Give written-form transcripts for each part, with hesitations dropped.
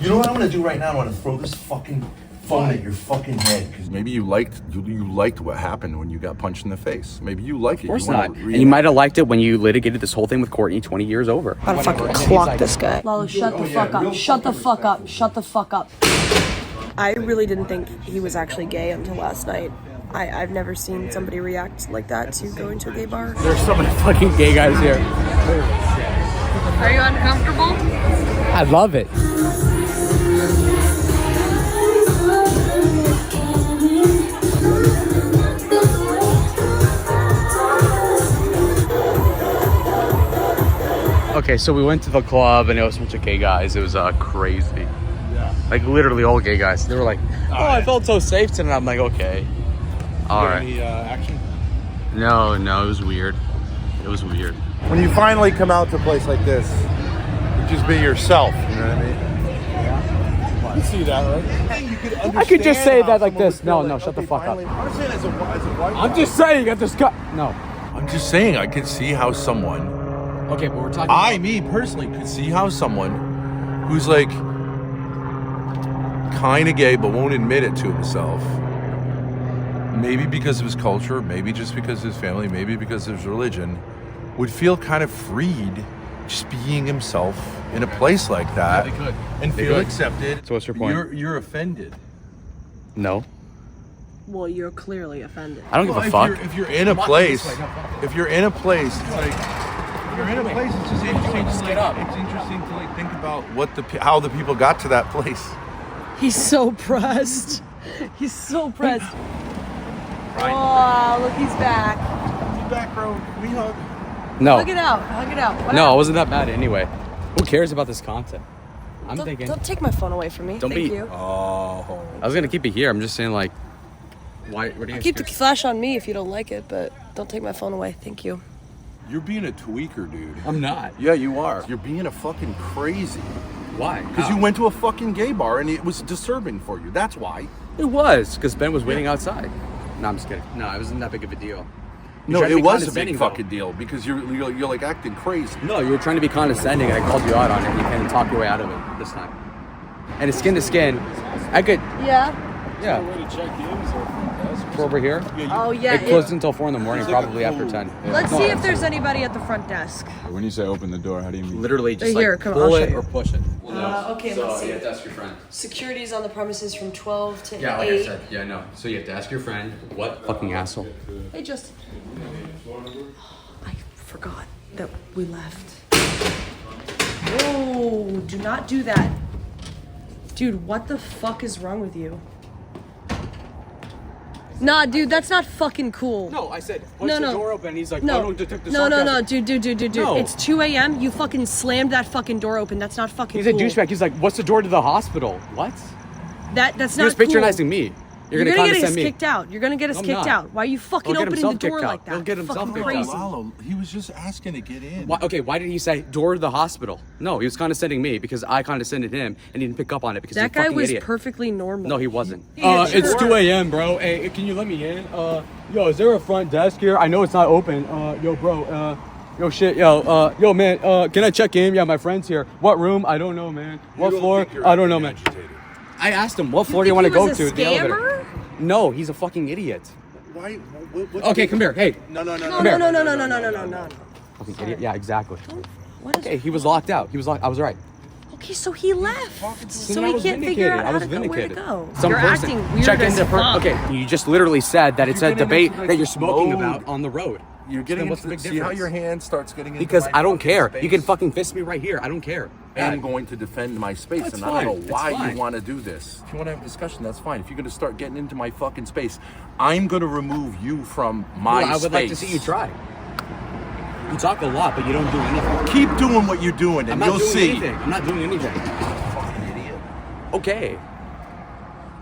You know what I'm gonna do right now? I'm gonna throw this fucking phone at your fucking head. Because maybe you liked what happened when you got punched in the face. Maybe you like it. Of course not. And you might have liked it when you litigated this whole thing with Courtney 20 years over. I'm gonna fucking clock this guy. Lalo, shut the fuck up. Shut the fuck up. Shut the fuck up. I really didn't think he was actually gay until last night. I've never seen somebody react like that to going to a gay bar. There's so many fucking gay guys here. Are you uncomfortable? I love it. Okay, so we went to the club and it was a bunch of gay guys. It was crazy. Yeah. Like literally all gay guys. They were like, "Oh, I felt so safe tonight." I'm like, "Okay, all right." Any action? No, it was weird. It was weird. When you finally come out to a place like this, you just be yourself. You know what I mean? Yeah. You see that, right? I could just say that like this. No, shut the fuck up. I'm saying as a white I'm just saying at this guy. No. I'm just saying I could see how someone. Okay, but we're talking. Me personally, could see how someone who's like kind of gay but won't admit it to himself, maybe because of his culture, maybe just because of his family, maybe because of his religion, would feel kind of freed just being himself in a place like that. Yeah, they could. And feel accepted. So what's your point? You're offended. No. Well, you're clearly offended. I don't give a fuck. If you're in a place, it's like you're in a place, it's just interesting to get up. It's interesting to like think about how the people got to that place. He's so pressed. He's so pressed. Right. Oh, look, he's back. Back row, we hug. No. Hug it out. Hug it out. What No, I happened? wasn't that bad anyway. Who cares about this content? I'm thinking. Don't take my phone away from me. Don't Thank be- you. Oh. I was gonna keep it here. I'm just saying, like, why? What do you Keep the flash on me if you don't like it, but don't take my phone away. Thank you. You're being a tweaker, dude. I'm not. Yeah, you are. You're being a fucking crazy. Why? Because you went to a fucking gay bar and it was disturbing for you. That's why. It was because Ben was waiting outside. No, I'm just kidding. No, it wasn't that big of a deal. You No, tried to it be was a condescending, big though. fucking deal because you're like acting crazy. No, you were trying to be condescending, and I called you out on it. And you can't talk your way out of it this time. And it's skin to skin. I could. Yeah. Yeah. For over here. Oh, yeah. It closed until 4 in the morning, probably after 10. Let's see if there's anybody at the front desk. When you say open the door, how do you mean? Literally just Here, like come on, pull I'll show it you. or push it. Okay, let's see. You have to ask your friend. Security's on the premises from 12 to 8. Yeah, like I said. Yeah, no. So you have to ask your friend what fucking asshole. Hey, Justin. I forgot that we left. Oh, do not do that. Dude, what the fuck is wrong with you? Nah, dude, that's not fucking cool. No, I said push the door open. He's like, no, I don't detect the no, sarcasm. dude. No. It's 2 a.m. You fucking slammed that fucking door open. That's not fucking He's cool. a douchebag. He's like, what's the door to the hospital? What? That's He not was cool. patronizing me. You're gonna get us condescend me. kicked out. You're gonna get us I'm kicked not. out. Why are you fucking He'll get opening the himself door kicked like out. that? He'll get himself fucking kicked crazy. out. Lalo, he was just asking to get in. Why did he say door to the hospital? No, he was condescending me because I condescended him and he didn't pick up on it because That he's a guy fucking was idiot. perfectly normal. No, he wasn't. Yeah, It's sure. 2 a.m., bro. Hey, can you let me in? Yo, is there a front desk here? I know it's not open. Yo, bro. Yo, shit. Yo, man. Can I check in? Yeah, my friend's here. What room? I don't know, man. What floor? I don't know, man. I asked him, what floor do you want to go to? The elevator. No, he's a fucking idiot. Why? Okay, come here. Hey. No. No. Fucking idiot. Yeah, exactly. What is Okay, he was locked out. I was right. Okay, so he left. So then I he was can't figure vindicated. out I was where to vindicated. go. Some You're person acting weird check as into fuck. Okay, you just literally said that it's a You're getting debate into, like, that you're smoking mode. about on the road. You're getting what's into the big see how difference? your hand starts getting into Because my I don't fucking care. space. You can fucking fist me right here. I don't care. I'm going to defend my space, That's and I don't fine. know why It's fine. you want to do this. If you want to have a discussion, that's fine. If you're going to start getting into my fucking space, I'm going to remove you from my I space. would like to see you try. You talk a lot, but you don't do anything. Keep doing what you're doing, and I'm not you'll doing see. anything. I'm not doing anything. Fucking idiot. Okay.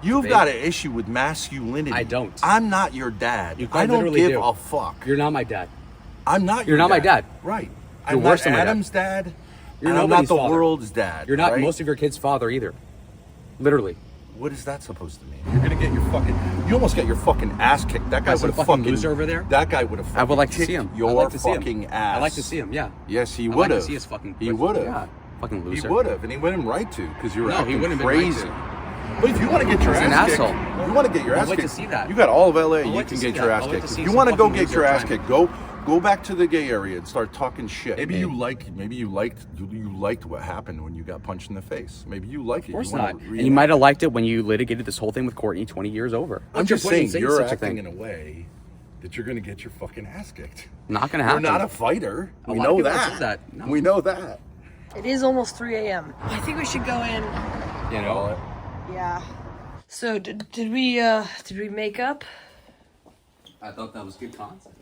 You've got an issue with masculinity. I don't. I'm not your dad. You I don't literally give do. a fuck. You're not my dad. I'm not You're your not my dad. Right. You're I'm worse not than my dad. Adam's dad. You're and I'm not nobody's the father. world's dad. You're not right? most of your kids' father either. Literally. What is that supposed to mean? You're gonna get your fucking. You almost got your fucking ass kicked. That guy As a would have fucking fucking loser over there? That guy would have. I would like to see him. Your I'd like to see him. fucking ass. I'd like to see him. Yeah. Yes, he I'd would like have. to see his fucking. He would have. Yeah. Fucking He loser. would have, and he wouldn't right to, because you were No, he acting wouldn't have been right crazy. to. But if you want to get your He's an ass kicked, asshole. you want to get your I'd ass like to kicked. see that. You got all of LA. You like to can see get that. your I'd ass like to kicked. see If you some want to go fucking get your loser ass trying kicked, go back to the gay area and start talking shit. Maybe man. you liked what happened when you got punched in the face. Maybe you like it. Of course You wanna not. And reenact you might have it. liked it when you litigated this whole thing with Courtney 20 years over. I'm What's your just point in saying you're such a acting thing? in a way that you're going to get your fucking ass kicked. Not gonna You're happen. not a fighter. A We lot of know people that. said that. No. We know that. It is almost 3 a.m. I think we should go in. You know? Yeah. So did we make up? I thought that was good content.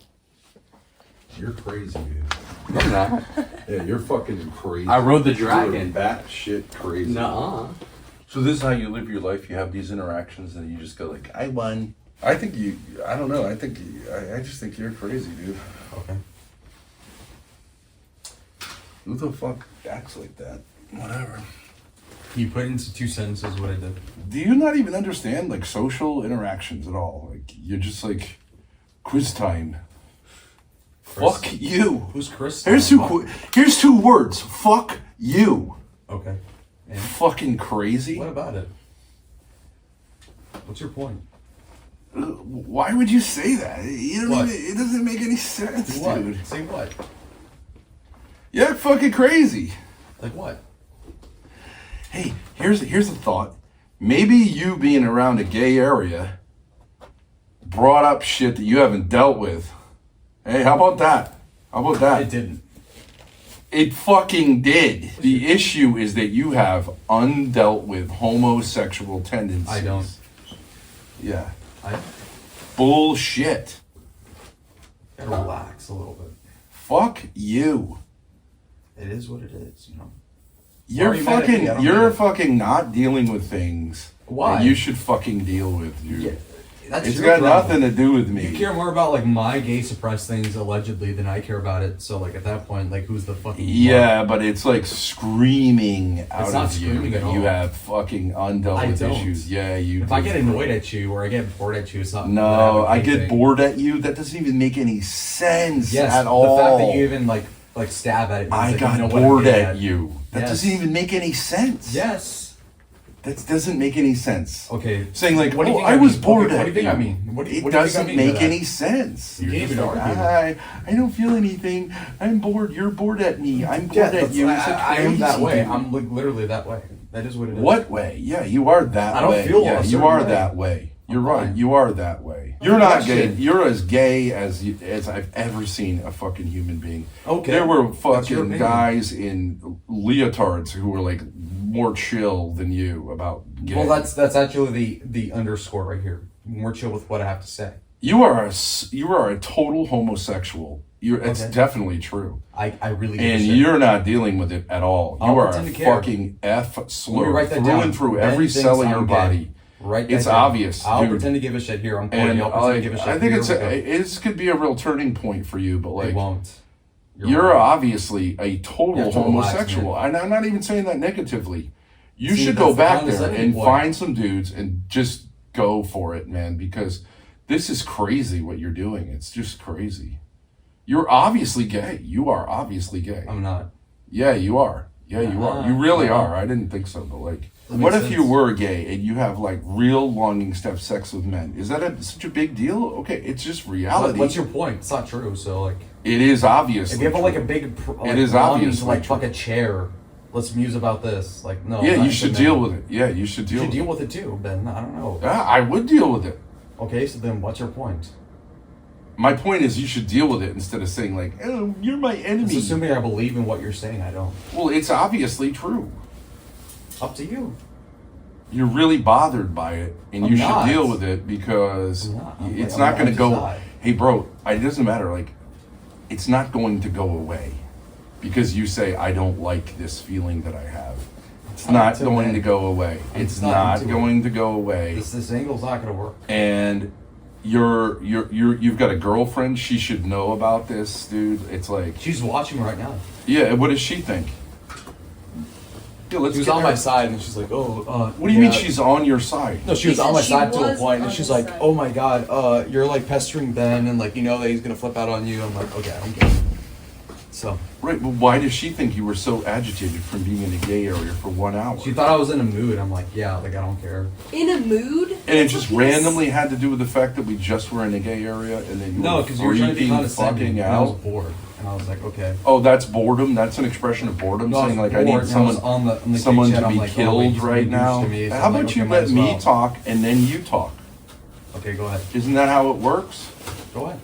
You're crazy, dude. I'm not. Yeah, you're fucking crazy. I rode the dragon. You're batshit crazy. Nuh-uh. So this is how you live your life. You have these interactions, and you just go like, "I won." I think you. I don't know. I think. I just think you're crazy, dude. Okay. Who the fuck acts like that? Whatever. You put into 2 sentences what I did. Do you not even understand like social interactions at all? Like you're just like quiz time. Fuck you. Who's Chris? Here's two words. Fuck you. Okay. And Fucking crazy. what about it? What's your point? Why would you say that? You don't What? even, it doesn't make any sense, What? dude. Say what? Yeah, fucking crazy. Like what? Hey, here's a thought. Maybe you being around a gay area brought up shit that you haven't dealt with. Hey, how about that? How about that? It didn't. It fucking did. The issue is that you have undealt with homosexual tendencies. I don't. Yeah. I Bullshit. gotta relax a little bit. Fuck you. It is what it is, you know. You're are you mad at me? I don't you're get it. fucking not dealing with things Why? that you should fucking deal with, dude. Yeah, that's It's your got problem. nothing to do with me. You care more about like my gay suppressed things allegedly than I care about it. So like at that point, like who's the fucking Yeah, but it's like screaming out not of you screaming that at you all. have fucking undealt I with don't. issues. Yeah, you If do. I get annoyed at you or I get bored at you, it's not. No, I get anything. bored at you. That doesn't even make any sense Yes, at all. the fact that you even like stab at it. Means I that got you know what I'm bored getting at you. That Yes. doesn't even make any sense. Yes. That doesn't make any sense. Okay. Saying like, What do you oh, think I I was mean? bored Okay, at what do you think you. I mean? What do you It think I doesn't mean make by that? any sense. You You're can't just even like, argue. I don't feel anything. I'm bored. You're bored at me. I'm bored Yeah, at you. It's I am that crazy, way. dude. I'm like literally that way. That is what it is. What way? Yeah, you are that way. I don't feel yeah, a you certain are way. that way. You're I'm right. fine. You are that way. You're That's not gay. shit. You're as gay as I've ever seen a fucking human being. Okay. There were That's your fucking opinion. guys in leotards who were like more chill than you about gay. Well, that's actually the underscore right here. More chill with what I have to say. You are a total homosexual. It's Okay. definitely true. I really give a And shit. you're not dealing with it at all. You I'll are a pretend to care. fucking F Let me slur write that through down. and through Ben every thinks cell in I'm your gay. body. Write It's that down. obvious, I'll dude. pretend to give a shit here. I'm And Courtney. I'll pretend to give a shit. I think Here we go. this could be a real turning point for you, but It like won't. you're right. obviously a You total have to relax, homosexual. man. And I'm not even saying that negatively. You See, should that's go the back there condescending and point. find some dudes and just go for it, man, because this is crazy what you're doing. It's just crazy. You're obviously gay. You are obviously gay. I'm not. Yeah, you are. Yeah, you are. You really Uh-huh. are. I didn't think so, but like, That what makes if you sense. were gay and you have like real longings to have sex with men? Is that such a big deal? Okay, it's just reality. What's your point? It's not true. So like, It is obvious. if you have like a big, like, It is longing obviously to like true. fuck a chair, let's muse about this. Like, no. Yeah, I'm not you should into deal men. with it. Yeah, you should deal You should with deal it. with it too, Ben. I don't know. Yeah, I would deal with it. Okay, so then what's your point? My point is, you should deal with it instead of saying like, "Oh, you're my It's enemy." assuming I believe in what you're saying. I don't. Well, it's obviously true. Up to you. You're really bothered by it, and I'm you should not. deal with it because I'm not. it's I'm not not going to go. decide. Hey, bro, it doesn't matter. Like, it's not going to go away because you say I don't like this feeling that I have. It's I'm not into going it. to go away. I'm It's not not into it. going to go away. This angle's not gonna work. And you've got a girlfriend. She should know about this, dude. It's like, She's watching right now. yeah. What does she think? Yeah, let's She was get on her- my side, and she's like, "Oh, What do you mean yeah." she's on your side? No, she was She on said my she side to a was point, on and she's his like, side. "Oh my god, you're like pestering Ben, and like you know that he's gonna flip out on you." I'm like, "Okay, I don't get it." So Right, but why does she think you were so agitated from being in a gay area for 1 hour? she thought I was in a mood. I'm like, yeah, like I don't care. In a mood? And it just randomly had to do with the fact that we just were in a gay area and then you No, were because you were trying to be freaking condescending, fucking and I was out. bored, and I was like, okay. Oh, that's boredom? That's an expression of boredom? No, I was saying like bored, I need and I someone, was on the someone group to chat, be I'm like, oh, killed wait, he's right being now? douche to me, so How I'm like, about okay, you might let as me well. talk and then you talk? Okay, go ahead. Isn't that how it works? Go ahead.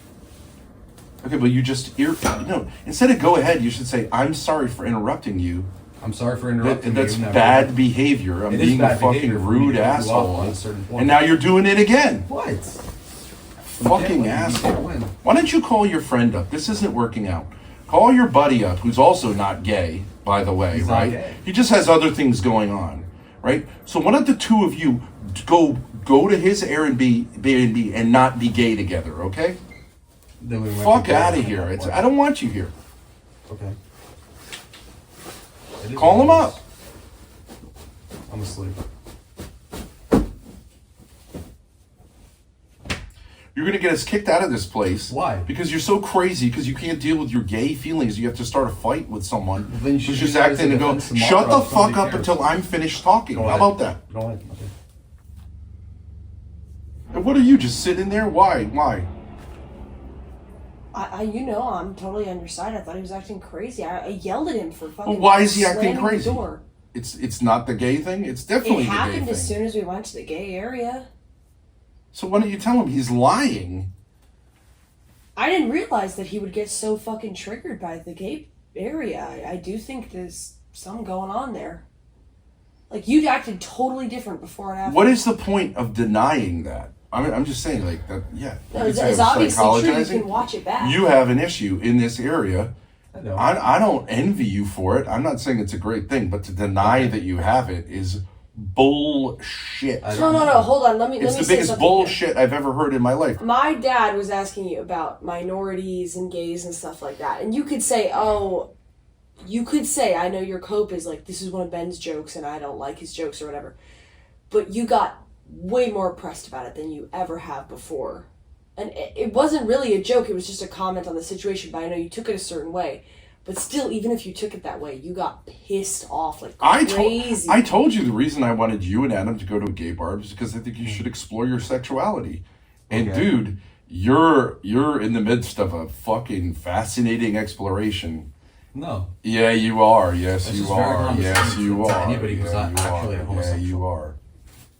Okay, but you just, instead of go ahead, you should say, I'm sorry for interrupting you. I'm sorry for interrupting you. That's Never- bad behavior. I'm It is being a bad fucking behavior for me to rude cut you off asshole. at a certain point. And now you're doing it again. What? Fucking asshole. Why don't you call your friend up? This isn't working out. Call your buddy up, who's also not gay, by the way, He's not right? gay. He just has other things going on, right? So why don't the two of you go to his Airbnb and not be gay together, okay? Then we might Fuck be out of good. here. I don't want you here. Okay. It is Call him what it is. up. I'm asleep. You're gonna get us kicked out of this place. Why? Because you're so crazy. Because you can't deal with your gay feelings. You have to start a fight with someone Well, then you who's should just use that as acting a and go, defense tomorrow "Shut the if somebody fuck up cares." until I'm finished talking." Go How ahead. about that? Go ahead. Okay. And what are you just sitting there? Why? Why? I'm totally on your side. I thought he was acting crazy. I yelled at him for fucking. Well, why is he acting slamming the crazy? door. It's not the gay thing. It's It definitely the gay happened as thing. soon as we went to the gay area. So why don't you tell him he's lying? I didn't realize that he would get so fucking triggered by the gay area. I do think there's something going on there. Like, you acted totally different before and after. What is the point of denying that? I'm just saying, like that. Yeah, No, you could it's, say it's it was obviously true. You psychologizing. can watch it back. You have an issue in this area. I know. I don't envy you for it. I'm not saying it's a great thing, but to deny that you have it is bullshit. No, hold on. Let me It's the say biggest something here. bullshit I've ever heard in my life. My dad was asking you about minorities and gays and stuff like that. And you could say, I know your cope is like, this is one of Ben's jokes and I don't like his jokes or whatever. But you got way more pressed about it than you ever have before. And it wasn't really a joke, it was just a comment on the situation, but I know you took it a certain way. But still, even if you took it that way, you got pissed off like crazy. I told you the reason I wanted you and Adam to go to a gay bar is because I think you should explore your sexuality. And Okay. dude, you're in the midst of a fucking fascinating exploration. No. Yeah, you are. Yes, That's you just very are. condescending Yes, you to are. anybody who's not you actually a are. homosexual. Yeah, you are.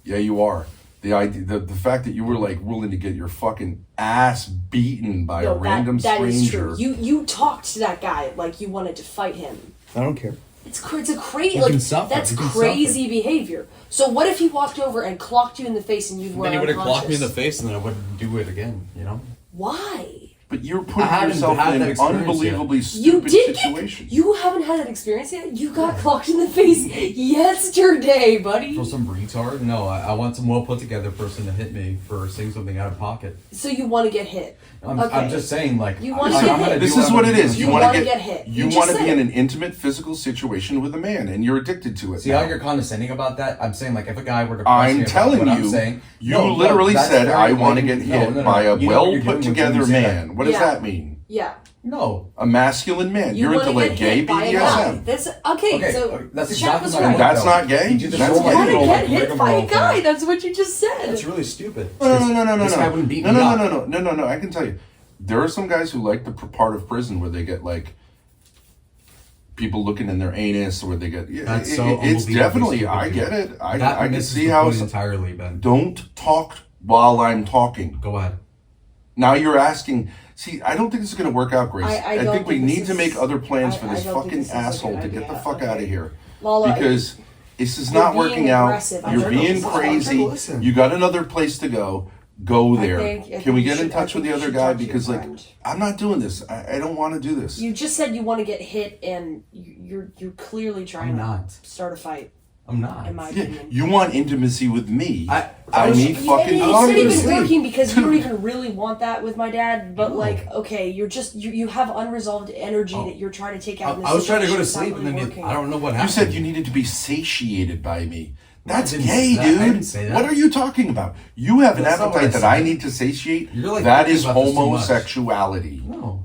Yeah, you are. The idea, the fact that you were like willing to get your fucking ass beaten by a random that stranger. is true. You talked to that guy like you wanted to fight him. I don't care. It's a crazy, You like, can suffer. that's You can crazy behavior. So what if he walked over and clocked you in the face and you were Then he would have clocked me in the unconscious? face, and then I wouldn't do it again. You know. Why? But you're I putting haven't yourself had in that an experience unbelievably You stupid did situation. You haven't had that experience yet? You got clocked in the face yesterday, buddy. For some retard? No, I want some well put together person to hit me for saying something out of pocket. So you want to get hit. I'm just saying, like, You wanna I'm get gonna hit. do This is what I'm it gonna is. do. You You want wanna to get hit. You You just want to said be in it. an intimate physical situation with a man, and you're addicted to it. See now. how you're condescending about that? I'm saying, like, if a guy were to press me I'm about telling what you, I'm saying, you literally that's said, very "I want to blatant. get hit No, by a You know what well you're put doing when together you say man." that. What does Yeah. that mean? Yeah. No. A masculine man. You're into wanna like get gay hit by a guy. BDSM. That's okay. Okay, So that's Shaq exactly was my right. point, That's though. not gay? You do the That's shoulder gay. You want to roll, get like, hit by a rigmarole guy. thing. That's what you just said. That's really stupid. No. This guy wouldn't beat no, me no, up. no. I can tell you, there are some guys who like the part of prison where they get like people looking in their anus, or they get. Yeah, That's it's so unbelievably definitely. stupid, I dude. get it. I That can misses see the how point it's. entirely, Ben. Don't talk while I'm talking. Go ahead. Now you're asking. See, I don't think this is going to work out, Grace. I I don't think we think this need to is- make other plans for I this don't think fucking this is a good asshole to get idea. the fuck Okay. out of here. Lala, Because this is you're not being working out. aggressive. I You're don't know. being Listen, crazy. listen. You got another place to go. Go there. I Can we think get you in should- I touch with think the you other should guy? talk to your Because like friend. I'm not doing this. I don't want to do this. You just said you want to get hit, and you're clearly trying I'm to not. start a fight. I'm not. In my Yeah, opinion. you want intimacy with me. I I was- need fucking. It's not even Obviously. working because you don't even really want that with my dad. But like, okay, you're just you have unresolved energy that you're trying to take out. in this I was trying to go to situation. sleep, It's and not then really I don't know what You happened. said you needed to be satiated by me. That's didn't gay, say that. I dude. didn't say that. What are you talking about? You have an That's not what appetite I that I said. need to satiate. You're, like, that thinking is about this too much. homosexuality. No,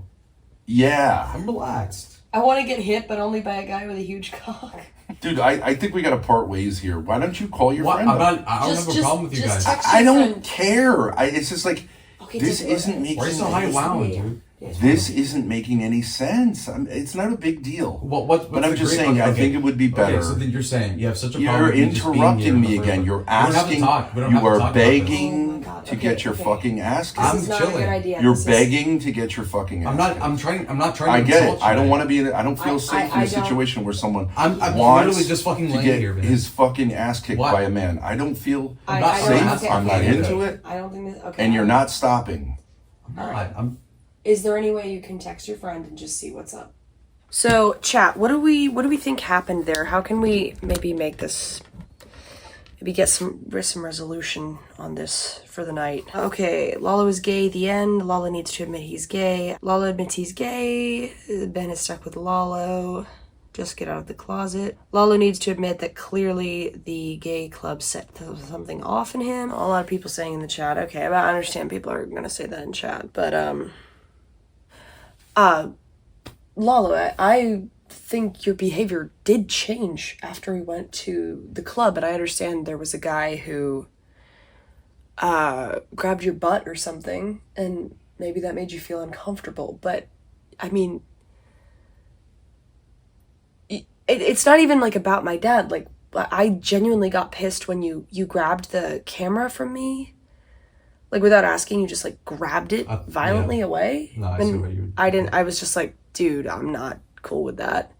Yeah. I'm relaxed. I want to get hit, but only by a guy with a huge cock. Dude, I think we got to part ways here. Why don't you call your friend? I don't have a problem with you guys. I don't care. It's just like, Okay, this isn't making. Why are you so high wound, dude? This isn't making any sense. It's not a big deal. What's but I'm the just great- saying, I okay. think it would be better. Okay, so then you're saying you have such a problem. You're with me just being here interrupting in me the first again. place. You're We don't have to asking. talk. We don't You have to are talk about this. begging Oh my God. to Okay, get your okay. fucking ass kicked. I'm This is not a chilling. good idea. You're This is- begging to get your fucking ass I'm not. kicked. I'm not trying. I to get insult it. I don't you. want to be in. I don't feel safe in I a don't- situation where someone I'm wants literally just fucking to laying get here, man. his fucking ass kicked What? by a man. I don't feel I'm not safe. safe. I'm not into it, I don't think this. Okay. and you're not stopping. I'm not. I'm. Is there any way you can text your friend and just see what's up? So, chat, what do we think happened there? How can we maybe make this, maybe get some resolution on this for the night? Okay, Lalo is gay, the end. Lalo needs to admit he's gay. Lalo admits he's gay. Ben is stuck with Lalo. Just get out of the closet. Lalo needs to admit that clearly the gay club set something off in him. A lot of people saying in the chat. Okay, I understand people are gonna say that in chat, but Lalo, I think your behavior did change after we went to the club, and I understand there was a guy who grabbed your butt or something, and maybe that made you feel uncomfortable, but I mean, it's not even like about my dad. Like, I genuinely got pissed when you grabbed the camera from me. Like, without asking, you just, like, grabbed it violently away. No, I see what you... I was just like, dude, I'm not cool with that.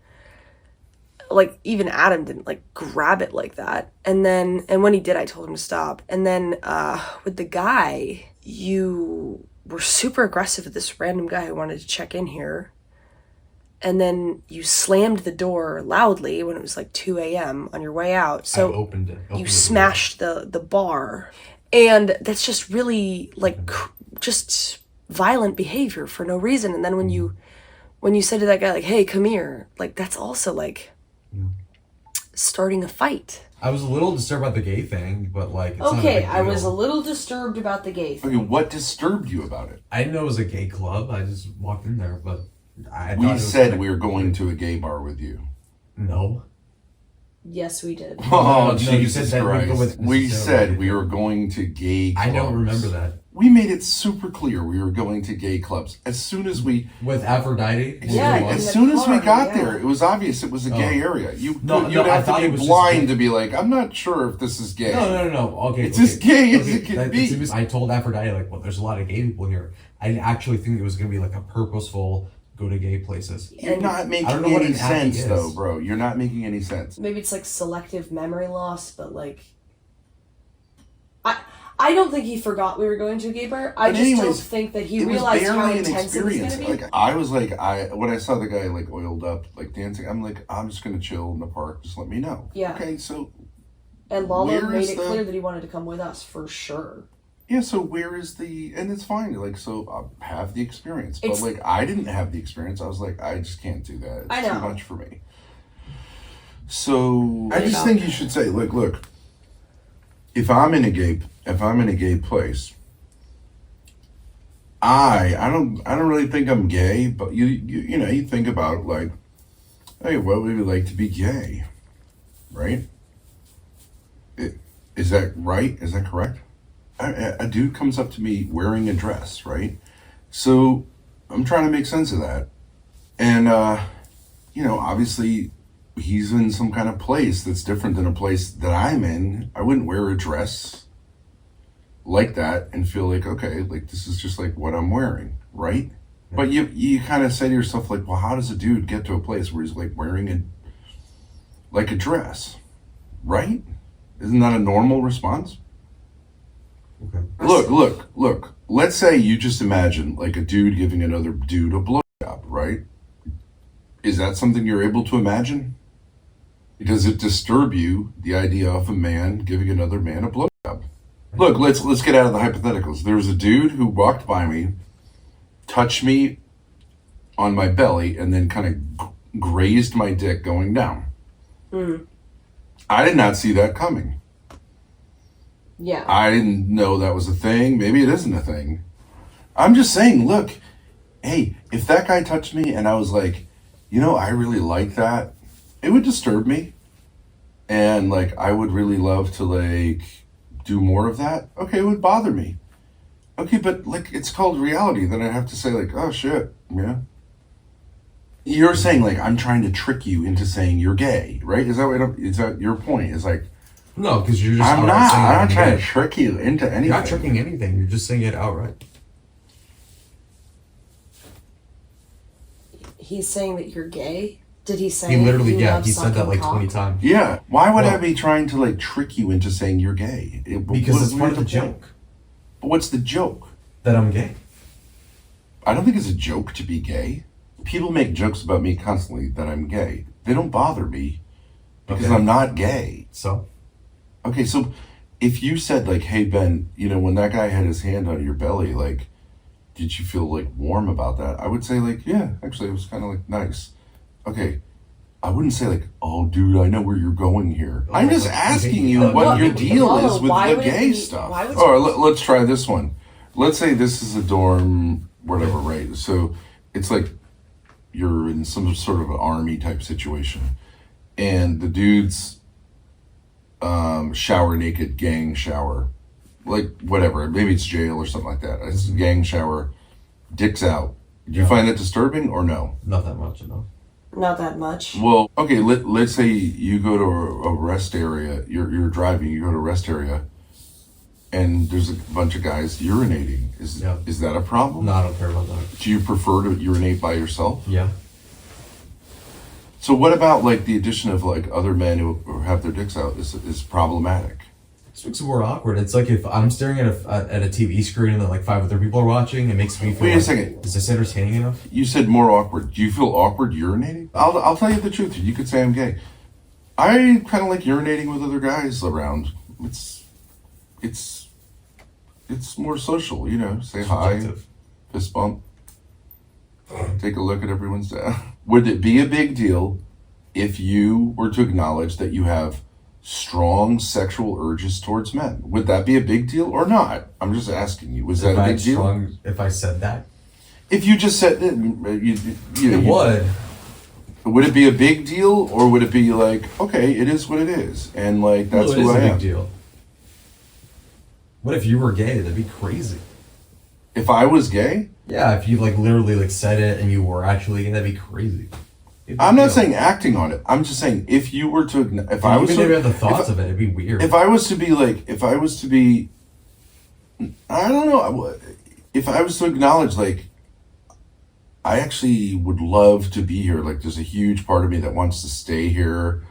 Like, even Adam didn't, like, grab it like that. And when he did, I told him to stop. And then, with the guy, you were super aggressive with this random guy who wanted to check in here. And then you slammed the door loudly when it was, like, 2 a.m. on your way out. So I opened it. you smashed the bar. And that's just really, like, just violent behavior for no reason. And then when you said to that guy, like, hey, come here, like, that's also, like, starting a fight. I was a little disturbed about the gay thing, but, like, it's not a Okay, big I was a deal. little disturbed about the gay thing. Okay, what disturbed you about it? I didn't know it was a gay club. I just walked in there, but I thought it We was said like- we were going to a gay bar with you. No. Yes, we did. Oh, No, you Jesus said that we'd go Christ. with We necessarily said we gay. were going to gay clubs. I don't remember that. We made it super clear we were going to gay clubs. As soon as we... With Aphrodite? Yeah, It was? As the soon as we car, got yeah. there, it was obvious it was a gay area. You'd I have to thought be it was just blind gay. to be like, I'm not sure if this is gay. No. Okay. It's as gay as it can That- be. it was- I told Aphrodite, like, well, there's a lot of gay people here. I didn't actually think it was going to be, like, a purposeful go to gay places. You're not I making don't know what any an abbey sense, is. though, bro. You're not making any sense. Maybe it's like selective memory loss, but like, I don't think he forgot we were going to a gay bar. I But just don't anyways, think that he it was realized how barely an intense it was going experience. to be. Like I was like, when I saw the guy like oiled up, like dancing, I'm like, I'm just gonna chill in the park. Just let me know. Yeah. Okay, so And Lalo where made is it the- clear that he wanted to come with us for sure. yeah, so where is the? And it's fine. Like, so I'll have the experience, but It's- like I didn't have the experience. I was like, I just can't do that. It's I know. too much for me. So I What just about- think you should say, look. If I'm in a gay place, I don't really think I'm gay, but you know you think about like, hey, what would it like to be gay, right? Is that right? Is that correct? A dude comes up to me wearing a dress, right? So I'm trying to make sense of that, and you know, obviously he's in some kind of place that's different than a place that I'm in. I wouldn't wear a dress like that and feel like, okay, like this is just like what I'm wearing, right? But you kind of say to yourself like, well, how does a dude get to a place where he's like wearing a dress, right? Isn't that a normal response? Okay. Look. Let's say you just imagine like a dude giving another dude a blowjob, right? Is that something you're able to imagine? Does it disturb you, the idea of a man giving another man a blowjob? Look, let's get out of the hypotheticals. There was a dude who walked by me, touched me on my belly, and then kind of grazed my dick going down. I did not see that coming. Yeah. I didn't know that was a thing. Maybe it isn't a thing. I'm just saying, look, hey, if that guy touched me and I was like, you know, I really like that. It would disturb me. And like, I would really love to like do more of that. Okay, it would bother me. Okay, but like, it's called reality. Then I'd have to say like, oh shit, yeah. You're saying like, I'm trying to trick you into saying you're gay, right? Is that your point? Is like, No, because you're just. I'm outright not. saying I'm not it trying to gay. trick you into anything. You're not tricking anything. You're just saying it outright. He's saying that you're gay? Did he say He literally, you yeah, love he said that sucking like cock? 20 times. Yeah. Why would I Well- be trying to like trick you into saying you're gay? Because it's part of the joke But what's the joke? that I'm gay. I don't think it's a joke to be gay. People make jokes about me constantly that I'm gay. They don't bother me because Okay. I'm not gay. So, Okay, so if you said like, "Hey Ben, you know, when that guy had his hand on your belly, like, did you feel like warm about that?" I would say like, "Yeah, actually, it was kind of like nice." Okay, I wouldn't say like, "Oh, dude, I know where you're going here." Oh, I'm just like, asking okay, you what Well, your deal Lalo, is with why the would it gay be- stuff. why would All you- right, let's try this one. Let's say this is a dorm, whatever, right? So it's like you're in some sort of an army type situation, and the dudes shower naked, gang shower, like whatever. Maybe it's jail or something like that. It's a gang shower, dicks out. Do you Yeah. find that disturbing or no? not that much, enough. Not that much. Well, okay. Let's say you go to a rest area. You're driving. You go to a rest area, and there's a bunch of guys urinating. Yeah. Is that a problem? No, I don't care about that. Do you prefer to urinate by yourself? Yeah. So what about like the addition of like other men who have their dicks out is problematic? It makes it more awkward. It's like if I'm staring at a TV screen and then like 5 other people are watching, it makes me feel Wait a like, second. is this entertaining enough? You said more awkward. Do you feel awkward urinating? I'll tell you the truth. You could say I'm gay. I kind of like urinating with other guys around. It's more social, you know. Say hi, Subjective. fist bump, take a look at everyone's. Would it be a big deal if you were to acknowledge that you have strong sexual urges towards men? Would that be a big deal or not? I'm just asking you. Was that a big deal? If I said that, If you just said it, it would. Would it be a big deal, or would it be like, okay, it is what it is, and like that's Well, it who is I a am? big deal. What if you were gay? That'd be crazy. If I was gay, Yeah, if you like literally like said it and you were actually gay, that'd be crazy. It'd be I'm not deal. saying acting on it. I'm just saying if you were to, if I was Even if you to, had the thoughts of it, it'd be weird. if I was to be like, if I was to be, I don't know, if I was to acknowledge like, I actually would love to be here. Like, there's a huge part of me that wants to stay here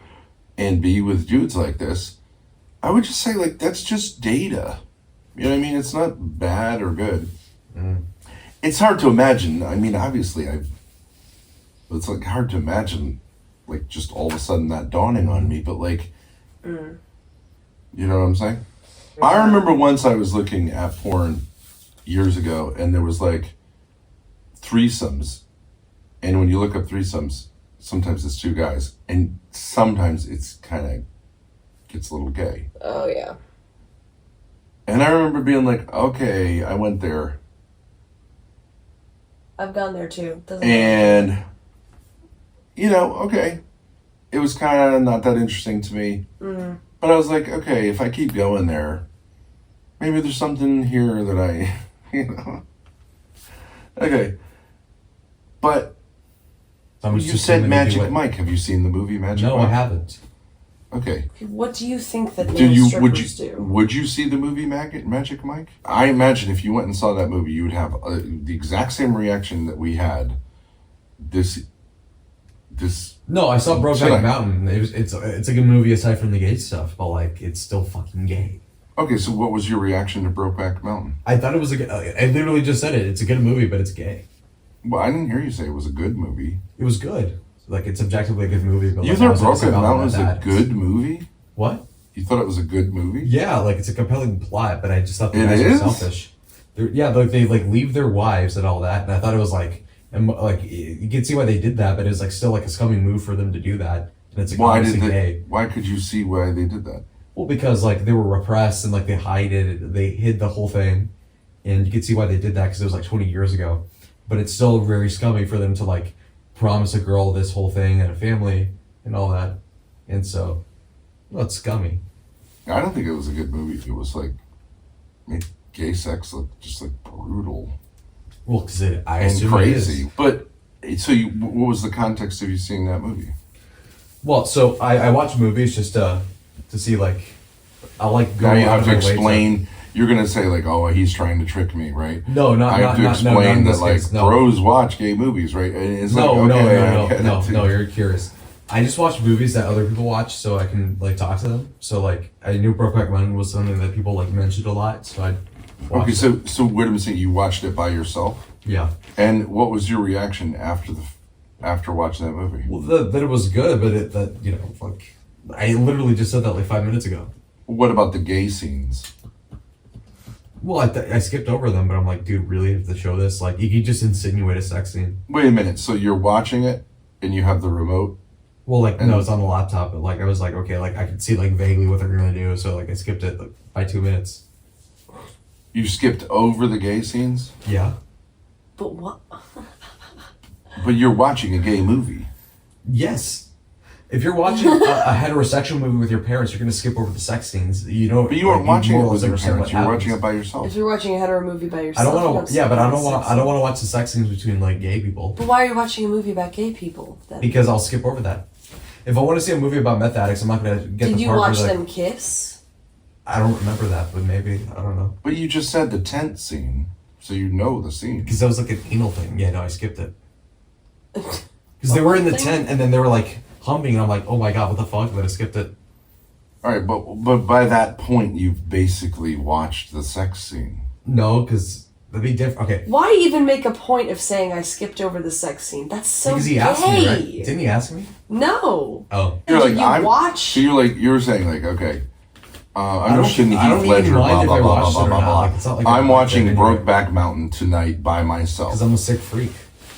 and be with dudes like this. I would just say like, that's just data. You know what I mean? It's not bad or good. It's hard to imagine. I mean, obviously, it's like hard to imagine, like just all of a sudden that dawning on me. But like, you know what I'm saying? I remember once I was looking at porn years ago, and there was like threesomes, and when you look up threesomes, sometimes it's 2 guys, and sometimes it's kind of gets a little gay. Oh yeah. And I remember being like, okay, I went there. I've gone there too. Doesn't And, you know, okay. It was kind of not that interesting to me. But I was like, okay, if I keep going there, maybe there's something here that I, you know. Okay. But Someone's you just said saying that they do Magic it. Mike. Have you seen the movie Magic No, Mike? I haven't. Okay. What do you think that Do male you strippers do? would you see the movie Magic Mike? I imagine if you went and saw that movie, you would have the exact same reaction that we had. This. No, I saw Should I? Brokeback Mountain. It's a good movie aside from the gay stuff, but like it's still fucking gay. Okay, so what was your reaction to Brokeback Mountain? I thought it was I literally just said it. It's a good movie, but it's gay. Well, I didn't hear you say it was a good movie. It was good. Like it's objectively a good movie. But You like, thought I was upset Brokeback about Mountain was a that. good movie? What? You thought it was a good movie? Yeah, like it's a compelling plot, but I just thought the It guys is? were selfish. Yeah, like they like leave their wives and all that, and I thought it was like, and like you can see why they did that, but it was like still like a scummy move for them to do that, and it's like Why obviously did they? gay. Why could you see why they did that? Well, because like they were repressed and like they hid the whole thing, and you could see why they did that because it was like 20 years ago, but it's still very scummy for them to like promise a girl this whole thing and a family and all that. And so, well, it's scummy. I don't think it was a good movie. It was like made gay sex look just like brutal Well, because I and assume crazy. it is. But so what was the context of you seeing that movie? Well, so I watch movies just to see, like, I like Now going you out have of to my way explain. You're gonna say like, "Oh, he's trying to trick me," right? No, I have to explain none of that this like case, no. bros watch gay movies, right? And it's No, like, okay, I no, get no, it too. no, you're curious. I just watch movies that other people watch so I can, like, talk to them. So, like, I knew Brokeback Mountain was something that people, like, mentioned a lot, so I Okay, so wait a minute. You watched it by yourself, yeah. and what was your reaction after watching that movie? Well, that it was good, but you know, like, I literally just said that like 5 minutes ago. What about the gay scenes? Well, I skipped over them, but I'm like, dude, really have to show this? Like, you could just insinuate a sex scene. Wait a minute. So you're watching it, and you have the remote. Well, like, no, it's on the laptop, but like, I was like, okay, like, I could see like vaguely what they're gonna do, so like, I skipped it like, by 2 minutes. You skipped over the gay scenes, Yeah. But what? but you're watching a gay movie. Yes. If you're watching a heterosexual movie with your parents, you're gonna skip over the sex scenes. You know, But you weren't watching it more or with less your understand parents. what You're watching happens. it by yourself. If you're watching a hetero movie by I yourself, don't you want to. Yeah, but I don't want. sex I don't want to watch the sex scenes between like gay people But why are you watching a movie about gay people then? because I'll skip over that. If I want to see a movie about meth addicts, I'm not gonna get Did the you part watch where, like, them kiss? I don't remember that, but maybe I don't know But you just said the tent scene, so you know the scene. because that was like an anal thing. Yeah, no, I skipped it because they were in the tent and then they were like humping, and I'm like, oh my god, what the fuck? But I skipped it. All right, but by that point, you've basically watched the sex scene. No, because that'd be different. Okay, Why even make a point of saying I skipped over the sex scene? That's so because he gay. asked me, right? Didn't he ask me? No. Oh. You're Did like, you I'm, watch? So you're saying like, okay, I'm don't- watching I don't Heath even Ledger, blah mind if blah I blah watched blah it or blah not. blah. Like, it's not like I'm I watched watching it anyway. Brokeback Mountain tonight by myself. Because I'm a sick freak.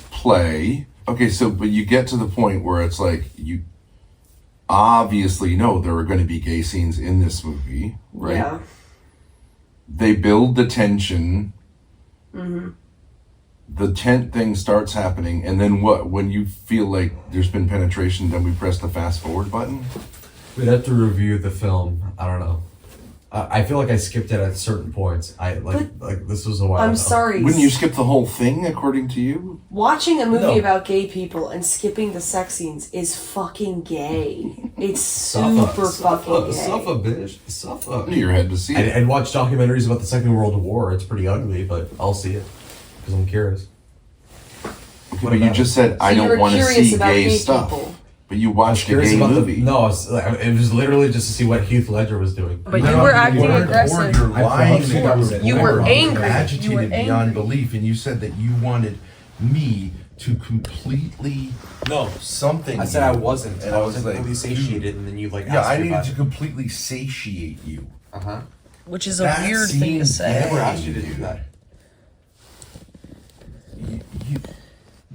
Play. Okay, so but you get to the point where it's like you obviously know there are going to be gay scenes in this movie, right? Yeah. They build the tension. Mm-hmm. The tent thing starts happening, and then what? When you feel like there's been penetration, then we press the fast forward button. We'd have to review the film. I don't know. I feel like I skipped it at certain points. Like this was a while I'm ago. sorry. Wouldn't you skip the whole thing, according to you? Watching a movie No. about gay people and skipping the sex scenes is fucking gay. It's Suffer, super fucking gay. suffer, bitch. Suffer. Your head to see it. I'd watch documentaries about the Second World War. It's pretty ugly, but I'll see it because I'm curious. But you just said I you were don't want to curious see about gay gay stuff. people. But you watched a Curious gay about movie. no, it was literally just to see what Heath Ledger was doing. But you were acting aggressive. You're lying. You were angry. Agitated You were beyond angry. belief, and you said that you wanted me to completely No, something. I said I wasn't. And I I was was like, completely satiated, and then you like Yeah, asked I me needed about to completely satiate you. it. Which is a That weird thing to seems say. I never asked you to do that.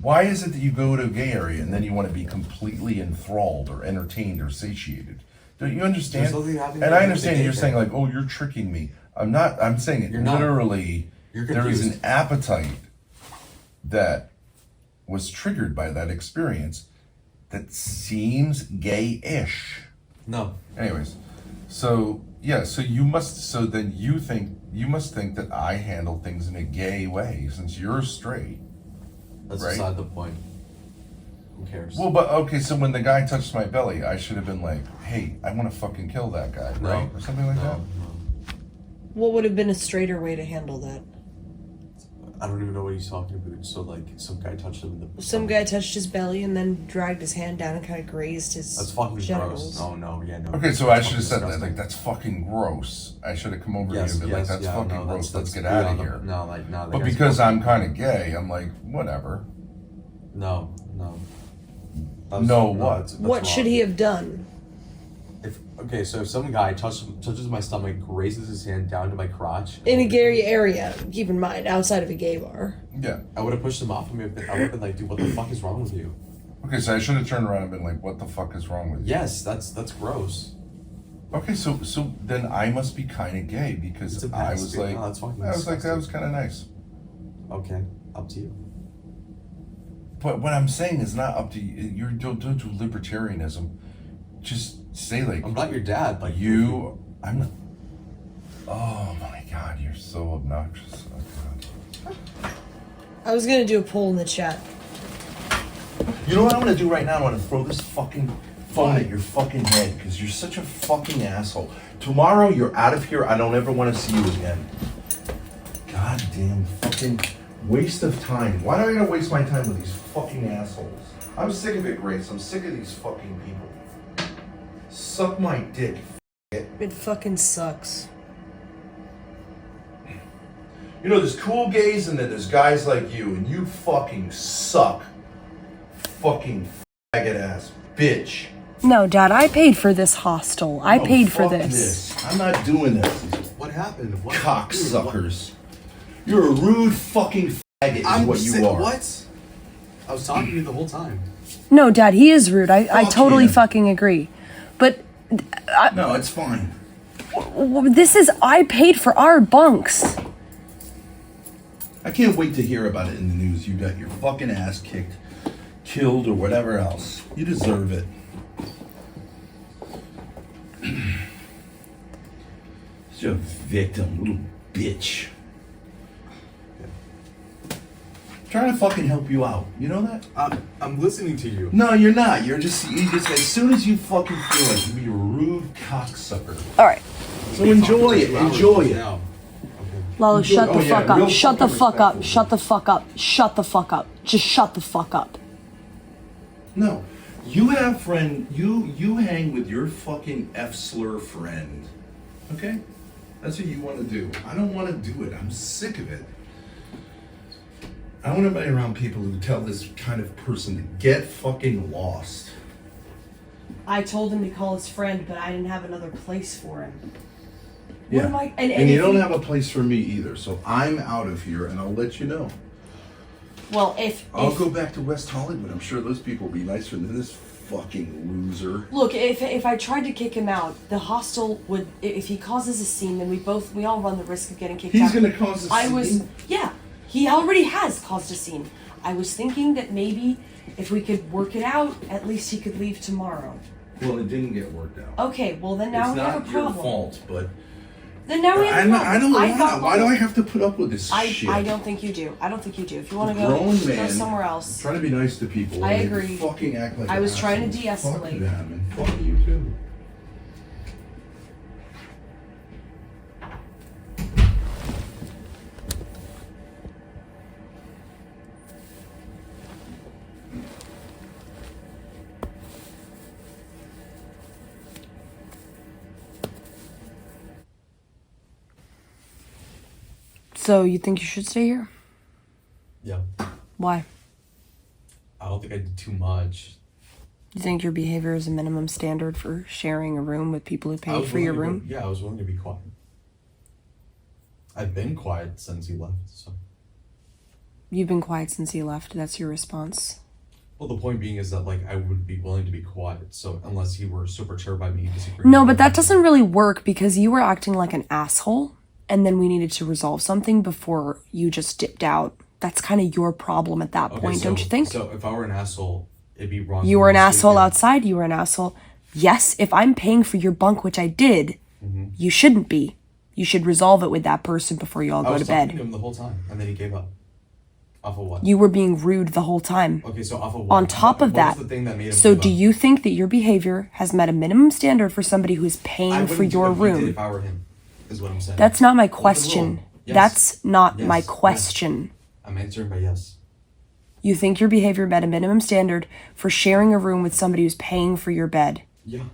Why is it that you go to a gay area and then you want to be completely enthralled or entertained or satiated? Don't you understand? There's nothing happening And with I the understand gay you're thing. saying like, oh, you're tricking me. I'm not. I'm saying it You're not. literally. You're there is an confused. appetite that was triggered by that experience that seems gay-ish. No. Anyways, so yeah, so you must. So then you must think that I handle things in a gay way since you're straight. That's Right. beside the point. Who cares? Well, but okay, so when the guy touched my belly, I should have been like, "Hey, I want to fucking kill that guy," No. right, or something like that. What would have been a straighter way to handle that? I don't even know what he's talking about. So like, some guy touched him in the. Some guy touched his belly and then dragged his hand down and kind of grazed his That's fucking genitals. gross. No, yeah, no. Okay, so I That's should have said fucking that. Like, disgusting. that's fucking gross. I should have come over to Yes, you and been like, yes, "That's yeah, fucking no, gross. Let's get beyond out of the- here." No, like, no. But because I'm kind of gay, I'm like, whatever. No. No, what? that's What should wrong. he have done? So if some guy touches my stomach, raises his hand down to my crotch. In a gay area, keep in mind, outside of a gay bar. Yeah. I would have pushed him off of me. I would have been like, dude, what the fuck is wrong with you? Okay, so I should have turned around and been like, "What the fuck is wrong with you?" Yes, that's gross. Okay, so then I must be kind of gay because It's a I pass, was dude. like, No, that's fucking I was like, that disgusting. was kind of nice. Okay, up to you. But what I'm saying is not up to you. You don't do libertarianism. Just say like, I'm not your dad. Like you. I'm not. Oh my God, you're so obnoxious. Oh, God. I was gonna do a poll in the chat. You know what I'm gonna do right now? I'm gonna throw this fucking phone at your fucking head because you're such a fucking asshole. Tomorrow you're out of here. I don't ever want to see you again. Goddamn fucking waste of time. Why do I gotta waste my time with these fucking assholes? I'm sick of it, Grace. I'm sick of these fucking people. Suck my dick. It fucking sucks. You know, there's cool gays and then there's guys like you, and you fucking suck. Fucking faggot ass bitch. No, Dad, I paid for this hostel. I paid for Fuck this. I'm not doing this. what happened? What? Cocksuckers. You're a rude fucking faggot is what you are. What? I was talking to you the whole time. No, Dad, he is rude. I Fuck totally him. fucking agree. But No, it's fine. this is, I paid for our bunks. I can't wait to hear about it in the news. You got your fucking ass kicked, killed, or whatever else. You deserve it. You're a victim, little bitch. Trying to fucking help you out. You know that? I'm listening to you. No, you're not. You just as soon as you fucking feel like you're a rude cocksucker. All right. So enjoy it. Enjoy it. Now. Lalo, shut the Oh, yeah, fuck up. real Shut the fucking fuck up. respectful. Shut the fuck up. Shut the fuck up. Just shut the fuck up. No, you have friend. You hang with your fucking F-slur friend. Okay, that's what you want to do. I don't want to do it. I'm sick of it. I don't want to be around people who tell this kind of person to get fucking lost. I told him to call his friend, but I didn't have another place for him. Yeah. What am I? And if you don't have a place for me either. So I'm out of here, and I'll let you know. Well, if I'll go back to West Hollywood. I'm sure those people will be nicer than this fucking loser. Look, if I tried to kick him out, the hostel would. If he causes a scene, then we all run the risk of getting kicked out. He's gonna cause a scene? Yeah, he already has caused a scene. I was thinking that maybe if we could work it out, at least he could leave tomorrow. Well, it didn't get worked out. Okay, well then now It's we have a not your problem. fault, but Then now we have a problem. I don't want thought- to. Why do I have to put up with this shit? I don't think you do. I don't think you do. If you want to A go, grown go man somewhere else. trying to be nice to people. I and they agree. Fucking act like I was trying to assholes. Fuck de-escalate. them, and fuck you too. So you think you should stay here? Yeah. Why? I don't think I did too much. You think your behavior is a minimum standard for sharing a room with people who I pay was for your willing to room? be- I was willing to be quiet. I've been quiet since you left, so. You've been quiet since he left. That's your response. Well, the point being is that, like, I would be willing to be quiet, so unless you were so perturbed by me disagreeing. No, with but that me- doesn't really work because you were acting like an asshole and then we needed to resolve something before you just dipped out. That's kind of your problem at that Okay, point, so- don't you think? So if I were an asshole, it'd be wrong. You for were me an to asshole sleep in. outside, you were an asshole. Yes, if I'm paying for your bunk, which I did, Mm-hmm. you shouldn't be. You should resolve it with that person before you all I go was to talking bed. to him the whole time, and then he gave up. Off of what? You were being rude the whole time. Okay, so off of what? On top of What that, was the thing that made him so give do up? you think that your behavior has met a minimum standard for somebody who's I paying wouldn't for do your what he did room? if I were him, is what I'm saying. That's not my What's the question. rule? Yes. That's not Yes. my Yes. question. I'm answering by yes. You think your behavior met a minimum standard for sharing a room with somebody who's paying for your bed Yeah.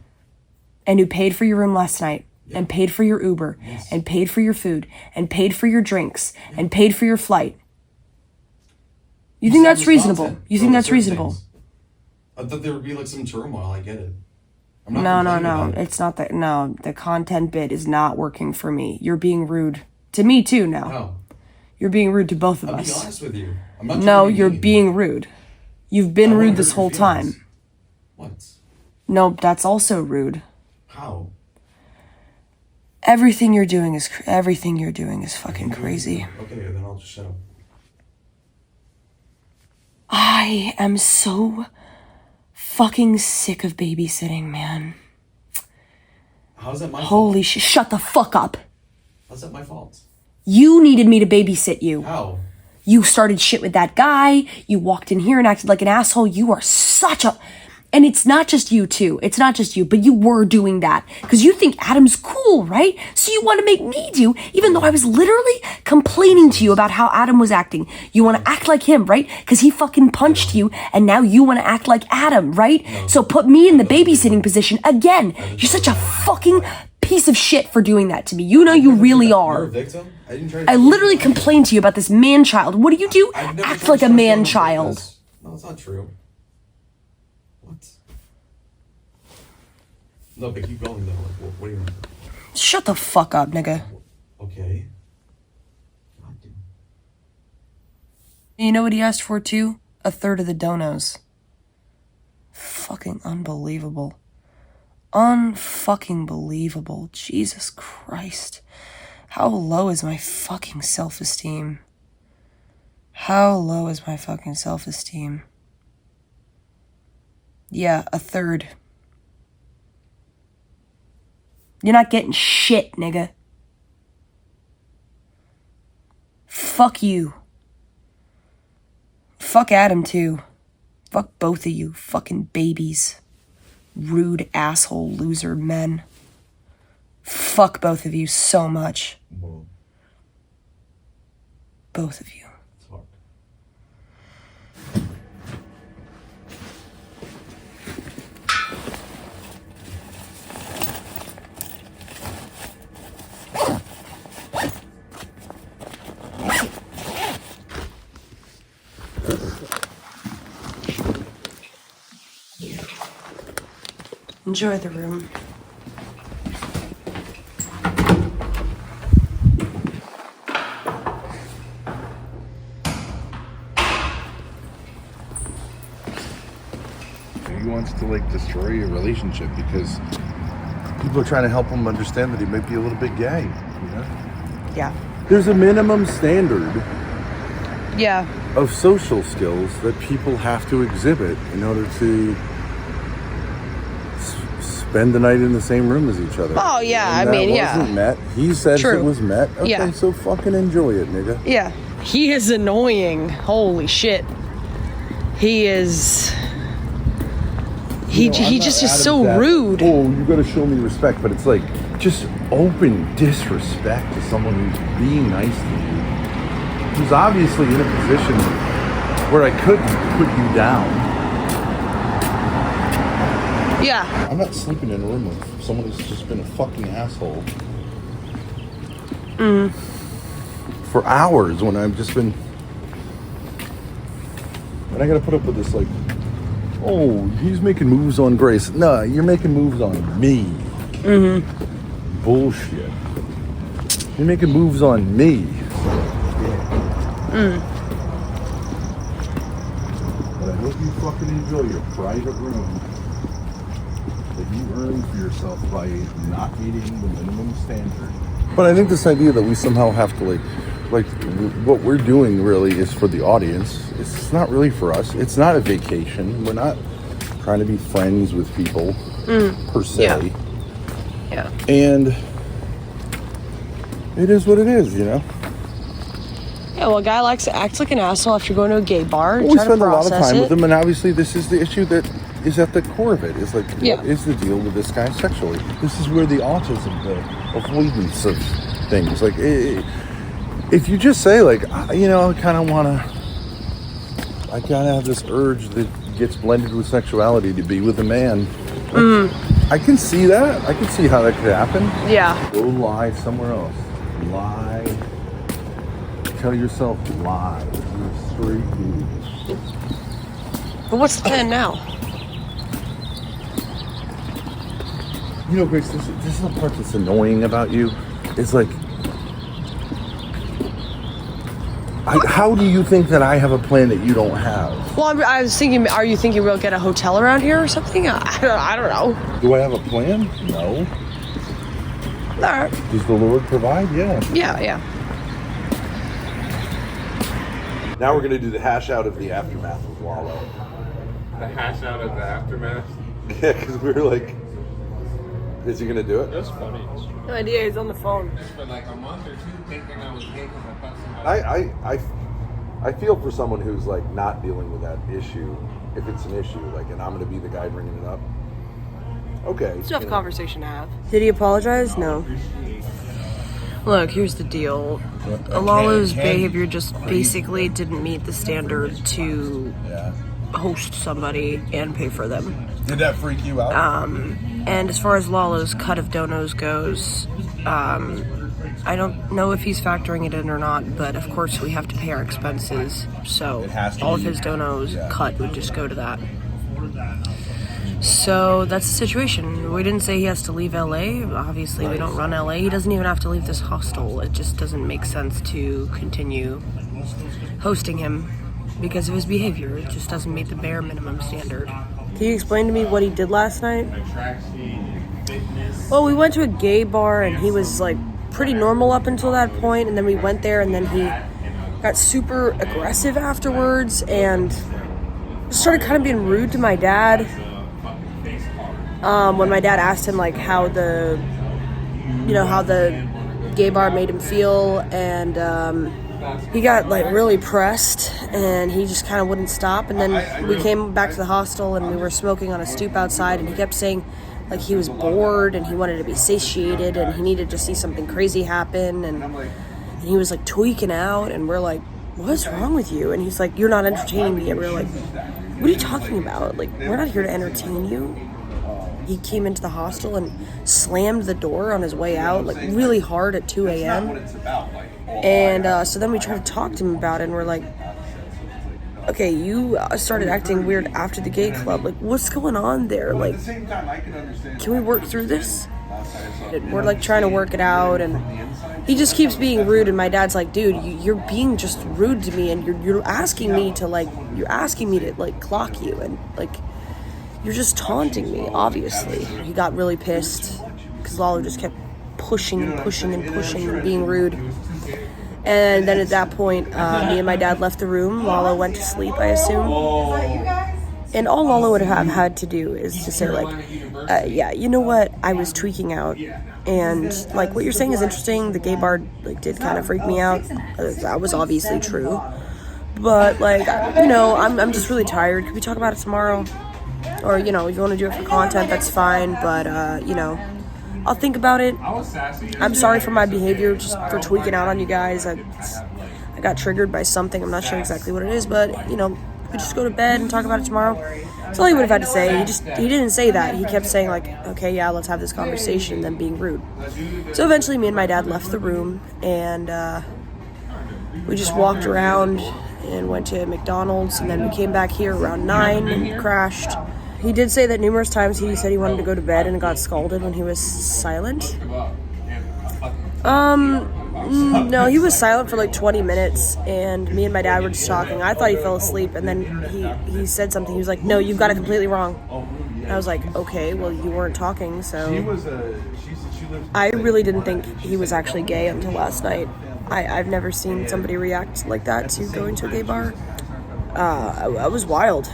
and who paid for your room last night Yeah. and paid for your Uber Yes. and paid for your food and paid for your drinks and paid for your flight. You think said that's reasonable? responsive You for think that's certain reasonable? things. I thought there would be like some turmoil. I get it. I'm not No, complaining no. about it. It's not that. No, the content bit is not working for me. You're being rude to me too now. No. You're being rude to both of I'll be us. honest with you. I'm not trying No, to be you're mean. being rude. You've been I wanna rude hurt this your whole feelings. time. What? No, that's also rude. How? Everything you're doing is fucking crazy. Okay, then I'll just shut up. I am so fucking sick of babysitting, man. How's that my fault? Holy shit. Shut the fuck up. How's that my fault? You needed me to babysit you. How? You started shit with that guy. You walked in here and acted like an asshole. You are such a... And it's not just you, too. It's not just you, but you were doing that. Because you think Adam's cool, right? So you want to make me do, even though I was literally complaining to you about how Adam was acting. You want to act like him, right? Because he fucking punched you, and now you want to act like Adam, right? So put me in the babysitting position again. You're such a fucking piece of shit for doing that to me. You know you really You're are. a victim? I didn't try to... I literally complained to you about this man-child. What do? I've never Act tried like to a start man-child. this. No, it's not true. What? No, but keep going though. Like, what do you mean? Shut the fuck up, nigga. Okay. God damn. You know what he asked for, too? 1/3 of the donos. Fucking unbelievable. Unfucking believable. Jesus Christ. How low is my fucking self-esteem? How low is my fucking self-esteem? Yeah, 1/3. You're not getting shit, nigga. Fuck you. Fuck Adam, too. Fuck both of you fucking babies. Rude asshole loser men. Fuck both of you so much. Whoa. Both of you. Fuck. Enjoy the room. He wants to like destroy your relationship because people are trying to help him understand that he might be a little bit gay. You know? Yeah. There's a minimum standard Yeah. of social skills that people have to exhibit in order to spend the night in the same room as each other. Oh, yeah, And I mean, that yeah. wasn't met. He says True. it was met. Okay, Yeah. so fucking enjoy it, nigga. Yeah. He is annoying. Holy shit. He is... He just is so rude. Oh, you gotta show me respect, but it's like just open disrespect to someone who's being nice to you. Who's obviously in a position where I could put you down. Yeah. I'm not sleeping in a room with someone who's just been a fucking asshole. For hours when I've just been... And I gotta put up with this, like, oh, he's making moves on Grace. No, you're making moves on me. Bullshit. You're making moves on me. But I hope you fucking enjoy your private room that you earned for yourself by not meeting the minimum standard. But I think this idea that we somehow have to like what we're doing really is for the audience. It's not really for us. It's not a vacation. We're not trying to be friends with people per se. Yeah. And it is what it is, you know? Yeah, well, a guy likes to act like an asshole after going to a gay bar and We try to spend a lot of process time it. with them, and obviously this is the issue that is at the core of it. Is like, Yeah. what is the deal with this guy sexually? This is where the autism, the avoidance of things. Like, if you just say, like, you know, I kind of have this urge that gets blended with sexuality to be with a man. I can see that. I can see how that could happen. Yeah. Go lie somewhere else. Lie. Tell yourself lie. You're a straight dude. But what's the plan now? You know, Grace, this is the part that's annoying about you. It's like, how do you think that I have a plan that you don't have? Well, I was thinking, are you thinking we'll get a hotel around here or something? I don't know. Do I have a plan? No. Alright. Does the Lord provide? Yeah. Yeah. Now we're gonna do the hash out of the aftermath with Lalo. The hash out of the aftermath. Yeah, because we were like, is he gonna do it? That's funny. No idea. He's on the phone. For like a month or two, thinking I was gay because I thought somebody. I feel for someone who's like not dealing with that issue, if it's an issue, like, and I'm gonna be the guy bringing it up. Okay. It's a tough conversation to have. Did he apologize? No. Look, here's the deal. Lalo's behavior just basically didn't meet the standard to host somebody and pay for them. Did that freak you out? And as far as Lalo's cut of donos goes, I don't know if he's factoring it in or not, but of course we have to pay our expenses, so all of his donos cut would just go to that. So that's the situation. We didn't say he has to leave LA. Obviously, we don't run LA. He doesn't even have to leave this hostel. It just doesn't make sense to continue hosting him because of his behavior. It just doesn't meet the bare minimum standard. Can you explain to me what he did last night? Well, we went to a gay bar and he was like pretty normal up until that point, and then we went there and then he got super aggressive afterwards and started kind of being rude to my dad. When my dad asked him like how the gay bar made him feel, and he got like really pressed and he just kind of wouldn't stop. And then we came back to the hostel and we were smoking on a stoop outside, and he kept saying like he was bored and he wanted to be satiated and he needed to see something crazy happen, and he was like tweaking out, and we're like, what's wrong with you? And he's like, you're not entertaining me. And we're like, what are you talking about? Like, we're not here to entertain you. He came into the hostel and slammed the door on his way out, like really hard at 2 a.m. And so then we tried to talk to him about it, and we're like, okay, you started acting weird after the gay club. Like, what's going on there? Like, can we work through this? We're like trying to work it out, and he just keeps being rude. And my dad's like, dude, you're being just rude to me, and you're asking me to like clock you, and like, you're just taunting me, obviously. He got really pissed because Lalo just kept pushing and being rude. And then at that point, me and my dad left the room. Lalo went to sleep, I assume. And all Lalo would have had to do is to say like, yeah, you know what? I was tweaking out. And like what you're saying is interesting. The gay bar like did kind of freak me out. That was obviously true. But like, you know, I'm just really tired. Could we talk about it tomorrow? Or, you know, if you want to do it for content, that's fine. But, you know, I'll think about it. I'm sorry for my behavior, just for tweaking out on you guys. I got triggered by something. I'm not sure exactly what it is, but, you know, we just go to bed and talk about it tomorrow. That's all he would have had to say. He didn't say that. He kept saying, like, okay, yeah, let's have this conversation, and then being rude. So eventually me and my dad left the room, and we just walked around and went to McDonald's, and then we came back here around 9 and crashed. He did say that numerous times he said he wanted to go to bed and got scalded when he was silent. No, he was silent for like 20 minutes, and me and my dad were just talking. I thought he fell asleep, and then he said something. He was like, no, you've got it completely wrong. And I was like, okay, well, you weren't talking, so. I really didn't think he was actually gay until last night. I've never seen somebody react like that to going to a gay bar. I was wild.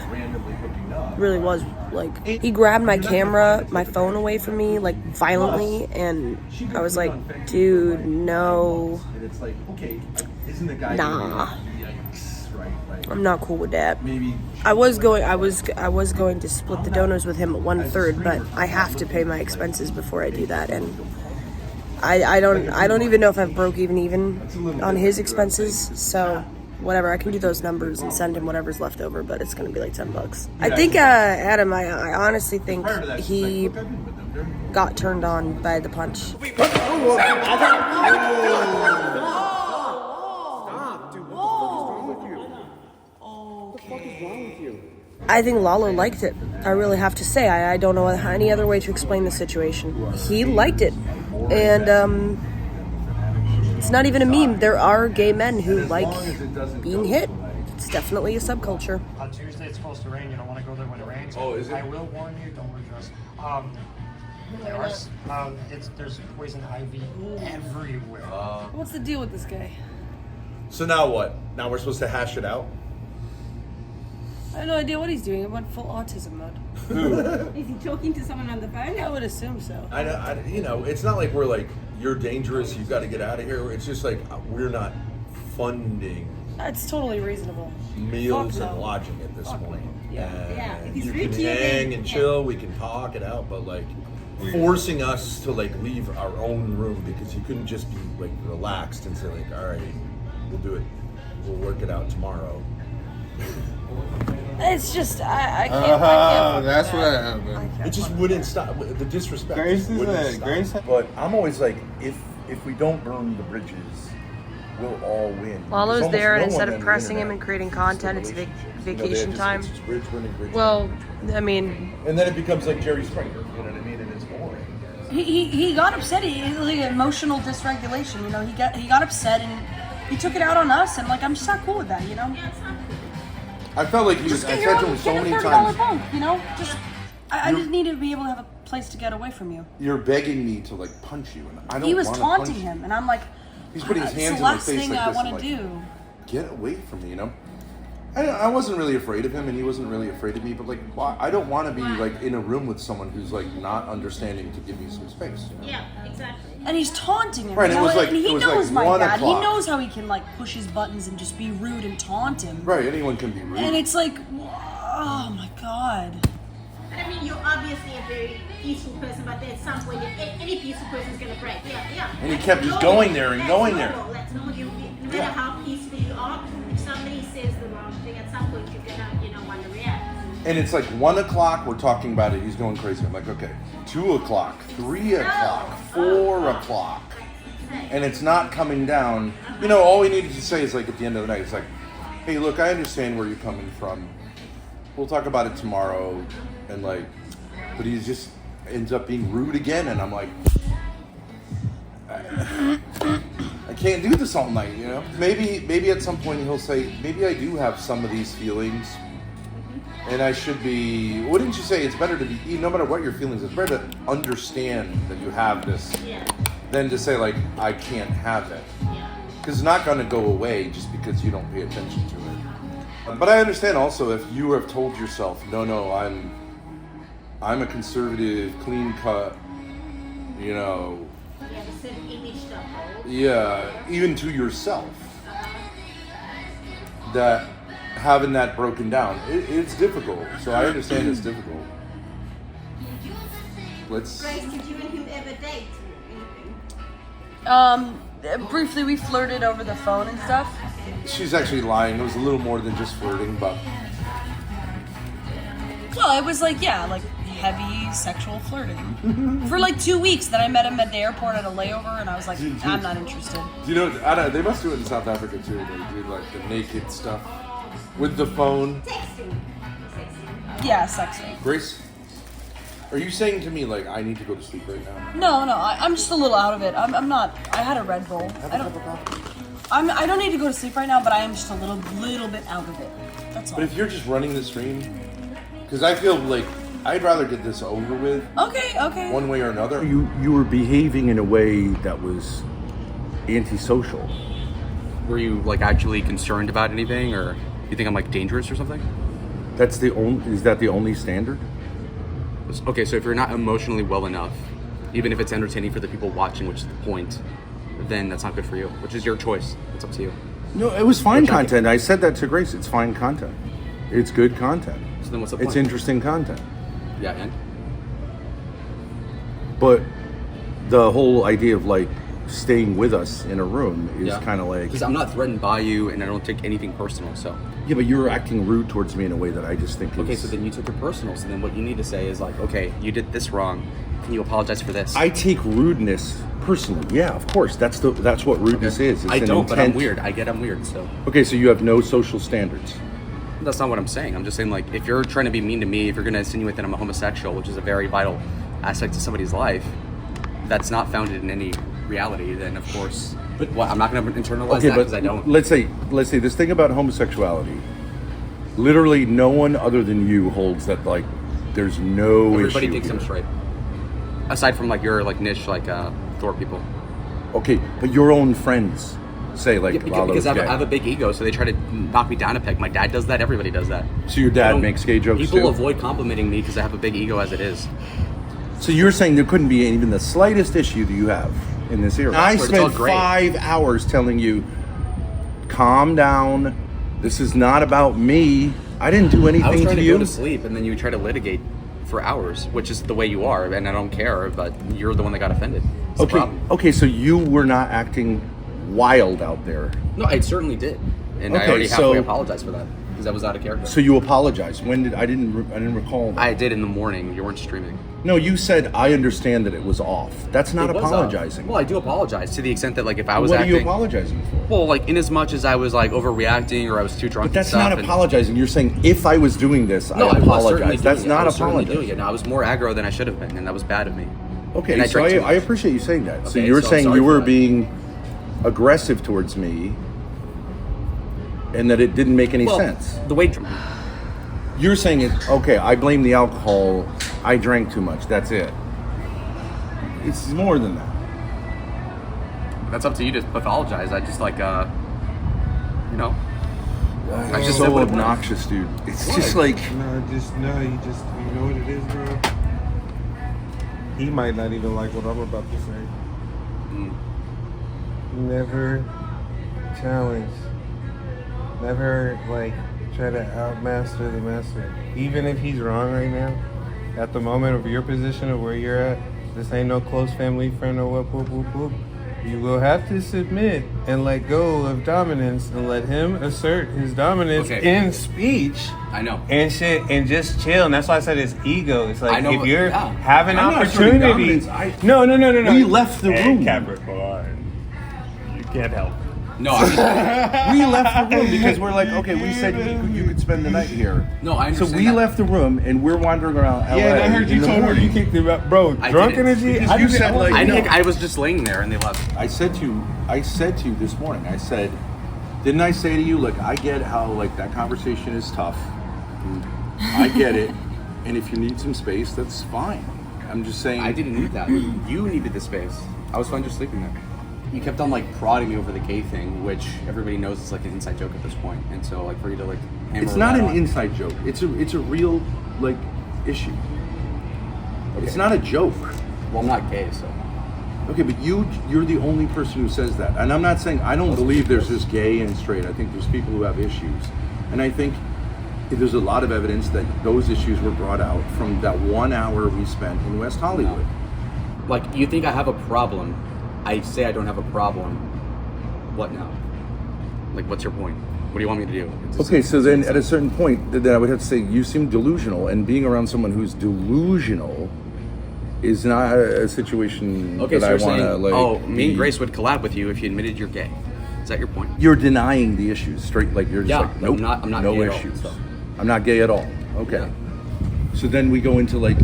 Really was. Like, he grabbed my camera, my phone away from me, like, violently, and I was like, dude, no. Nah. I'm not cool with that. I was going to split the donos with him at 1/3, but I have to pay my expenses before I do that, and I don't even know if I've broke even on his expenses, so whatever, I can do those numbers and send him whatever's left over, but it's gonna be like $10. I think Adam, I honestly think he got turned on by the punch. Stop, dude. What the fuck is wrong with you? I think Lalo liked it. I really have to say. I don't know any other way to explain the situation. He liked it. And it's not even a meme. There are gay men who like being hit. It's definitely a subculture. On Tuesday it's supposed to rain. You don't want to go there when it rains. Oh, is it? I will warn you, don't wear dress. There's poison ivy everywhere. What's the deal with this guy? So now what? Now we're supposed to hash it out? I have no idea what he's doing. It went full autism mode. Is he talking to someone on the phone? I would assume so. You know, it's not like we're like, you're dangerous, you've got to get out of here. It's just like, we're not funding That's totally reasonable. meals Fuck and no. lodging at this point. Yeah. And If he's you rude can to you, hang then- and chill, we can talk it out, but like forcing us to like leave our own room because you couldn't just be like relaxed and say like, all right, we'll do it, we'll work it out tomorrow. It's just I can't. I can't That's fuck what that. happened. It just wouldn't stop. The disrespect Grace just is wouldn't a- stop. Grace- But I'm always like, if we don't burn the bridges, we'll all win. Lalo's There's there, and almost no instead one of on the pressing him internet and creating who's content, it's still relations. vacation time. It's just bridge burning, bridge Well, burning. I mean, And then it becomes like Jerry Springer, you know what I mean? And it's boring. he got upset. He like emotional dysregulation. You know, he got upset and he took it out on us. And like, I'm just not cool with that. You know, I felt like he was. just I get said your to own, him so get a many $30 times. bunk. You know, just I just need to be able to have a place to get away from you. You're begging me to like punch you, and I don't. He was wanna taunting punch him, and I'm like, He's putting his "It's hands the in my last face thing like I this. want I'm to like, do. Get away from me, you know. I wasn't really afraid of him, and he wasn't really afraid of me. But like, I don't want to be like in a room with someone who's like not understanding to give me some space. You know? Yeah, exactly. And he's taunting him. Right, you it know, was like- and he it was knows like my 1 dad. He o'clock. knows how he can like push his buttons and just be rude and taunt him. Right, anyone can be rude. And it's like, oh my god. And I mean, you're obviously a very peaceful person, but at some point, any peaceful person is going to break. Yeah. And he kept just going there and going there. That's normal. No matter how peaceful you are, if somebody says the wrong thing, at some point you're going to want to react. And it's like 1 o'clock, we're talking about it, he's going crazy. I'm like, okay, 2 o'clock, 3 o'clock, 4 o'clock. And it's not coming down. You know, all we needed to say is like at the end of the night, it's like, hey, look, I understand where you're coming from. We'll talk about it tomorrow. And like, but he just ends up being rude again. And I'm like, I can't do this all night, you know? Maybe at some point he'll say, maybe I do have some of these feelings. And I should be, wouldn't you say it's better to be, no matter what your feelings, it's better to understand that you have this than to say like, I can't have it. Because it's not going to go away just because you don't pay attention to it. But I understand also if you have told yourself, no, I'm a conservative, clean cut, you know. You have a certain image to uphold. Yeah, even to yourself. That having that broken down, it's difficult. So I understand it's difficult. Grace, did you and him ever date? Briefly we flirted over the phone and stuff. She's actually lying. It was a little more than just flirting, but Well, it was like, yeah, like heavy sexual flirting. For like 2 weeks. Then I met him at the airport at a layover and I was like, I'm not interested. you know, I don't. They must do it in South Africa too. They do like the naked stuff with the phone. Texting. Yeah, sexting. Grace, are you saying to me like I need to go to sleep right now? No, I'm just a little out of it. I'm not. I had a Red Bull. I don't need to go to sleep right now, but I am just a little bit out of it. That's all. But if you're just running the stream, because I feel like I'd rather get this over with Okay. one way or another. You were behaving in a way that was antisocial. Were you like actually concerned about anything, or you think I'm like dangerous or something? Is that the only standard? Okay, so if you're not emotionally well enough, even if it's entertaining for the people watching, which is the point, then that's not good for you, which is your choice. It's up to you. No, it was fine Which I content. I said that to Grace. It's fine content. It's good content. So then what's the It's point? interesting content. Yeah, and? But the whole idea of like staying with us in a room is kind of like, Because I'm not threatened by you, and I don't take anything personal, so. yeah, but you're acting rude towards me in a way that I just think Okay, is... so then you took it personal, so then what you need to say is like, okay, you did this wrong. Can you apologize for this? I take rudeness personally. Yeah, of course. That's what rudeness is. It's I an don't, but I'm intent- weird. I get I'm weird, so. Okay, so you have no social standards. That's not what I'm saying. I'm just saying, like, if you're trying to be mean to me, if you're going to insinuate that I'm a homosexual, which is a very vital aspect to somebody's life, that's not founded in any reality, then of course, I'm not going to internalize that because I don't. let's say this thing about homosexuality. Literally, no one other than you holds that like there's no Everybody issue thinks here. I'm straight. Aside from like your like niche, like Thorp people. Okay, but your own friends say like Lalo's because I gay. have a big ego, so they try to knock me down a peg. My dad does that. Everybody does that. So your dad makes gay jokes People too? avoid complimenting me because I have a big ego as it is. So you're saying there couldn't be even the slightest issue that you have in this area? I It's all spent great. 5 hours telling you, calm down. This is not about me. I didn't do anything I was trying to you. go to sleep, and then you try to litigate for hours, which is the way you are, and I don't care, but you're the one that got offended. It's the problem. Okay, so you were not acting wild out there. No, I certainly did, and I Okay, already so- halfway apologized for that because that was out of character. So you apologized. When did I didn't recall that. I did in the morning. You weren't streaming. No, you said I understand that it was off. That's not It was, apologizing. well, I do apologize to the extent that, like, if I was What acting, are you apologizing for? well, like, in as much as I was like overreacting or I was too drunk. But that's and stuff, not and- apologizing. You're saying if I was doing this, No, I I was certainly apologize. doing That's it. not I was certainly apologizing. doing it. No, I was more aggro than I should have been, and that was bad of me. Okay, And I so drank too I much. appreciate you saying that. so Okay, you're so I'm saying sorry you for were that. being aggressive towards me, and that it didn't make any Well, sense. The way You're saying it. Okay, I blame the alcohol. I drank too much. That's it. It's more than that. that's up to you to pathologize. I just like, I It's just said so what it was. obnoxious, dude. It's just like No, you know what it is, bro? He might not even like what I'm about to say. Never challenge. Never, like, try to outmaster the master. Even if he's wrong right now, at the moment of your position of where you're at, this ain't no close family friend or whoop, whoop, whoop. You will have to submit and let go of dominance and let him assert his dominance Okay. in speech I know. and shit and just chill. And that's why I said it's ego. It's like I know, if you're yeah. having I'm not asserting opportunity. dominance. No. we left the room. Capricorn. You can't help. No, I mean, We left the room because we're like, okay, we said you could spend the night here. no, I So understand. we that. left the room and we're wandering around LA. Yeah, and I heard in you the told her morning. you kicked him out. Bro, I drunk didn't. energy? Because I you didn't- said, like, I no. think I was just laying there and they left. I said to you this morning, I said, didn't I say to you, look, I get how like that conversation is tough. I get it. And if you need some space, that's fine. I'm just saying. I didn't need that. You needed the space. I was fine just sleeping there. You kept on like prodding me over the gay thing, which everybody knows is like an inside joke at this point. And so like for you to like hammer It's not that an on- inside joke. It's a real like issue. It's not a joke. Well, I'm not gay, so. Okay, but you're the only person who says that. And I'm not saying I don't believe there's just gay and straight. I think there's people who have issues. And I think there's a lot of evidence that those issues were brought out from that 1 hour we spent in West Hollywood. Like, you think I have a problem. I say I don't have a problem. What now? Like, what's your point? What do you want me to do? Okay, so then at a certain point, then I would have to say you seem delusional, and being around someone who's delusional is not a situation Okay, that so I you're want to saying, like. oh, me be- and Grace would collab with you if you admitted you're gay. Is that your point? You're denying the issues straight, like you're just Yeah, like, I'm nope, not no gay at all, issues. so. I'm not gay at all. Okay. Yeah. So then we go into like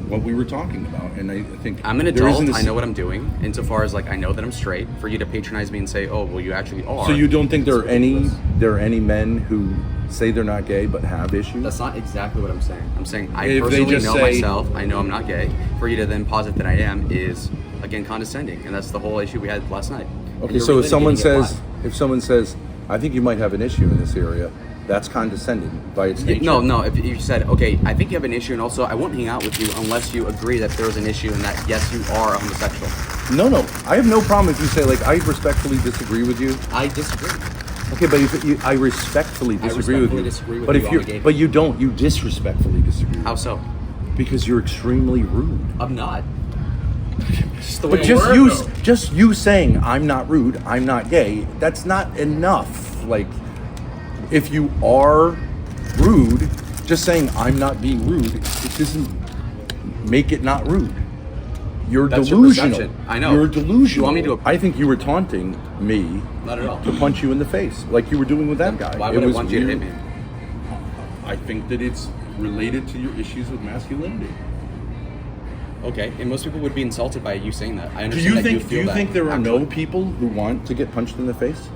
what we were talking about, and I think I'm an there adult. isn't a- I know what I'm doing. Insofar as like I know that I'm straight. For you to patronize me and say, "Oh, well, you actually are." So you don't think it's ridiculous. there are any men who say they're not gay but have issues? That's not exactly what I'm saying. I'm saying I If they personally just know say- myself. I know I'm not gay. For you to then posit that I am is again condescending, and that's the whole issue we had last night. And Okay, you're so if someone relitigating it. says, I think you might have an issue in this area, that's condescending by its nature. No. If you said, okay, I think you have an issue, and also I won't hang out with you unless you agree that there is an issue and that yes, you are a homosexual. No. I have no problem if you say like I respectfully disagree with you. I disagree. Okay, but if I respectfully disagree with you. disagree with but you if on you're, the gay but you don't, you disrespectfully disagree. How so? Because you're extremely rude. I'm not. It's just the way But I work, though. just you saying I'm not rude, I'm not gay, that's not enough. Like, if you are rude, just saying I'm not being rude, it doesn't make it not rude. You're That's your delusional. perception. I know. You're delusional. You want me to- I think you were taunting me. Not at all. To punch you in the face, like you were doing with that guy. Why It would I was want you to weird. hit me? I think that it's related to your issues with masculinity. Okay, and most people would be insulted by you saying that. I Do understand you that think? you Do feel you that, think there are no actually. people who want to get punched in the face?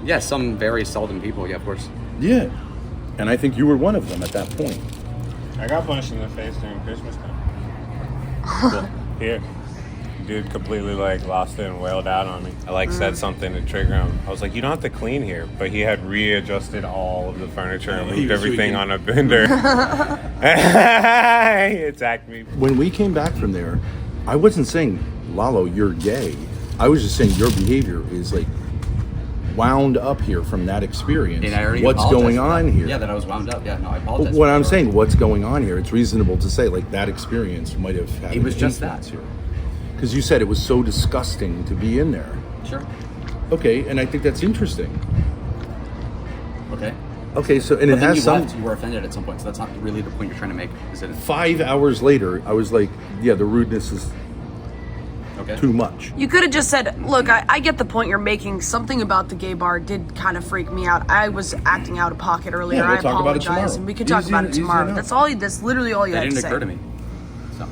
Yeah, some very seldom people. Yeah, of course. Yeah, and I think you were one of them at that point. I got punched in the face during Christmas time. Here. dude completely like lost it and wailed out on me. I like said something to trigger him. I was like, you don't have to clean here, but he had readjusted all of the furniture and moved everything on a bender. He attacked me. When we came back from there, I wasn't saying, Lalo, you're gay. I was just saying your behavior is like wound up here from that experience. And I already what's apologized going for on that. here? Yeah, that I was wound up. Yeah, no, I apologize. What I'm saying, what's going on here? It's reasonable to say like that experience might have had It was an just influence that. here. Because you said it was so disgusting to be in there. Sure. Okay, and I think that's interesting. Okay. Okay, so and But it then has you some. left, you were offended at some point, so that's not really the point you're trying to make, is it? 5 hours later, I was like, yeah, the rudeness is too much. You could have just said, look, I get the point you're making. Something about the gay bar did kind of freak me out. I was acting out of pocket earlier. Yeah, we'll I talk about it apologize. tomorrow. And we could talk Easy- about it easy tomorrow. enough. That's literally all you That had to didn't say. occur to me. So.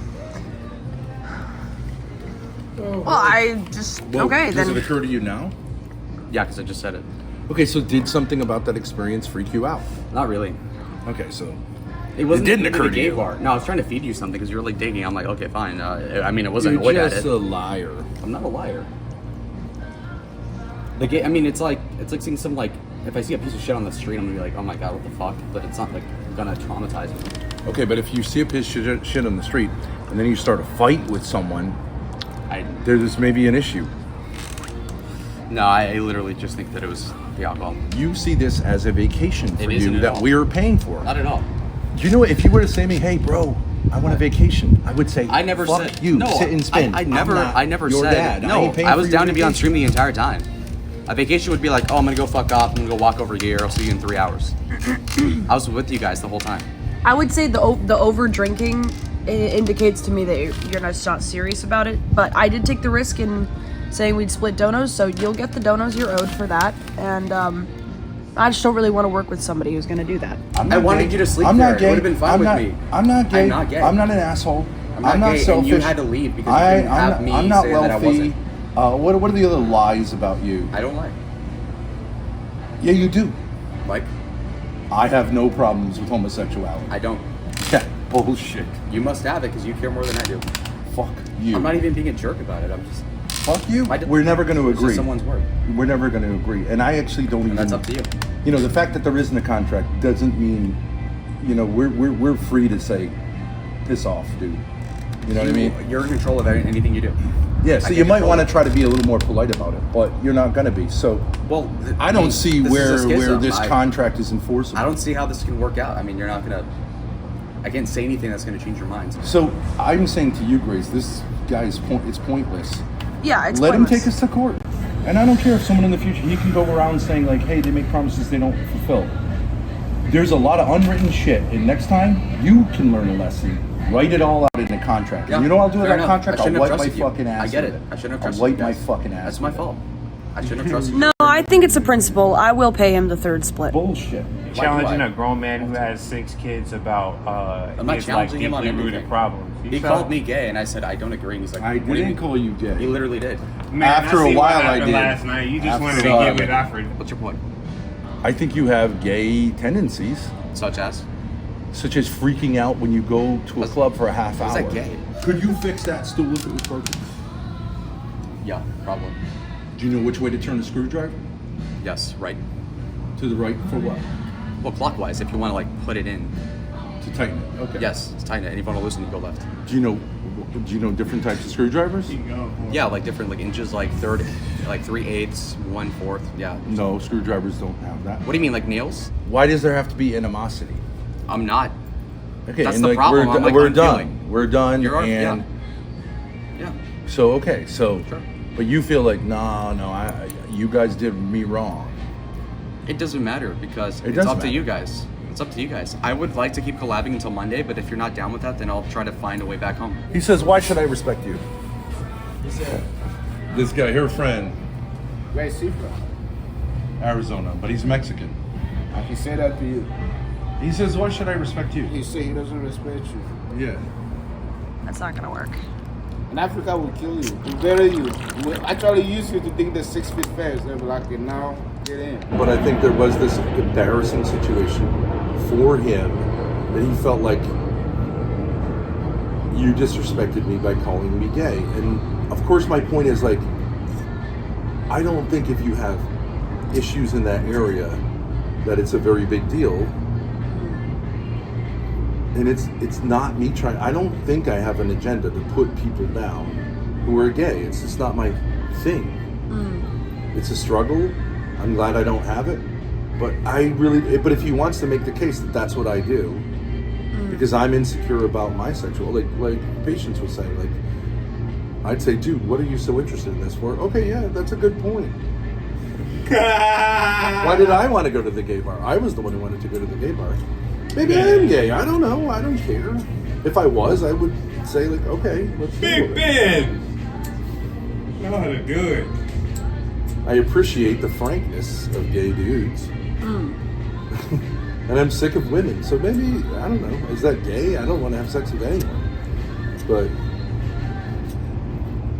Well, I just, okay, does then. it occur to you now? Yeah, because I just said it. Okay, so did something about that experience freak you out? Not really. Okay, so It wasn't didn't even occur a to gay you. bar. No, I was trying to feed you something because you were like digging. I'm like, okay, fine. I mean, I wasn't you're annoyed at just it. a liar. I'm not a liar. Like, I mean, it's like seeing some like, if I see a piece of shit on the street, I'm gonna be like, oh my god, what the fuck? But it's not like gonna traumatize me. Okay, but if you see a piece of shit on the street and then you start a fight with someone, there's maybe an issue. No, I literally just think that it was the alcohol. You see this as a vacation for It isn't you at that all. we're paying for. Not at all. Do you know what? If you were to say to me, hey, bro, I want a vacation, I would say, I never fuck said you, no. sit and spin. I never your said dad. no. ain't paying I was for your down to be on vacation. stream the entire time. A vacation would be like, oh, I'm gonna go fuck off. I'm gonna go walk over here. I'll see you in 3 hours. I was with you guys the whole time. I would say the over drinking indicates to me that you're not serious about it. But I did take the risk in saying we'd split donos, so you'll get the donos you're owed for that. And I just don't really want to work with somebody who's going to do that. I wanted you to sleep I'm there. not gay. It would have been fine I'm with not, me. I'm not gay. I'm not gay. I'm not an asshole. I'm not gay, selfish. and you had to leave because you didn't have me I'm not say that I wealthy. wasn't. What are the other lies about you? I don't lie. Yeah, you do. Like? I have no problems with homosexuality. I don't. Yeah, bullshit. You must have it because you care more than I do. Fuck you. I'm not even being a jerk about it. I'm just. Fuck you. We're never going to It's just agree. someone's word. We're never going to agree. And I actually don't even. That's up to you. You know, the fact that there isn't a contract doesn't mean, you know, we're free to say, piss off, dude. You know what I mean? You're in control of anything you do. Yeah, so I you can't might control want to it. try to be a little more polite about it, but you're not going to be. So, well, I don't see this where is a schism. this contract is enforceable. I don't see how this can work out. I mean, you're not gonna. I can't say anything that's gonna change your minds. So I'm saying to you, Grace, this guy's it's pointless. Yeah, it's Let pointless. him take us to court. And I don't care if someone in the future, he can go around saying like, hey, they make promises they don't fulfill. There's a lot of unwritten shit, and next time you can learn a lesson. Write it all out in a contract. Yeah, And you know what I'll do with fair that enough. contract? I I'll shouldn't wipe have my trusted you. fucking ass. I get with it. I shouldn't have I'll trusted wipe you my guys. fucking ass. That's my with it. fault. I shouldn't have trusted you. No, I think it's a principle. I will pay him the third split. Bullshit. Challenging a grown man who has 6 kids about I'm not his challenging him on deeply rooted anything. problems. He called me gay, and I said I don't agree. And he's like, I what do you didn't mean? call you gay. He literally did. Man, After I a see what while, I happened did. Last night, you just After wanted to a give it while. effort. What's your point? I think you have gay tendencies, Such as? such as freaking out when you go to a club for a half How's hour. that gay? Could you fix that stool if it was broken? Yeah, probably. Do you know which way to turn the screwdriver? Yes, right. To the right for what? Well, clockwise, if you want to like put it in. To tighten it. Okay. Yes, it's tighten it. And if you want to loosen, you go left. Do you know different types of screwdrivers? Yeah, like different like inches, like 3/8, 1/4. Yeah. No, screwdrivers don't have that. What do you mean, like nails? Why does there have to be animosity? I'm not. Okay, That's and the like, problem. We're, I'm, like, we're unfeeling. done. We're done. You're on- and Yeah. so okay, so Sure. but you feel like no, you guys did me wrong. It doesn't matter because It it's does up to matter. you guys. It's up to you guys. I would like to keep collabing until Monday, but if you're not down with that, then I'll try to find a way back home. He says, "Why should I respect you?" This guy, her friend, Where is he from? Arizona, but he's Mexican. He said that to you. He says, "Why should I respect you?" He said he doesn't respect you. Yeah. That's not gonna work. And Africa will kill you. Will bury you. Will actually use you to dig the 6 feet fence. They'll be like, now get in. But I think there was this embarrassing situation for him that he felt like you disrespected me by calling me gay, and of course, my point is like, I don't think if you have issues in that area that it's a very big deal. And it's not me trying. I don't think I have an agenda to put people down who are gay. It's just not my thing. It's a struggle. I'm glad I don't have it. But but if he wants to make the case that that's what I do, because I'm insecure about my sexual, like Patience was saying, like, I'd say, dude, what are you so interested in this for? Okay, yeah, that's a good point. Why did I want to go to the gay bar? I was the one who wanted to go to the gay bar. Maybe I am gay. I don't know. I don't care. If I was, I would say, like, okay, let's do it. Big Ben! Know how to do it. I appreciate the frankness of gay dudes. And I'm sick of women. So maybe, I don't know, is that gay? I don't want to have sex with anyone. But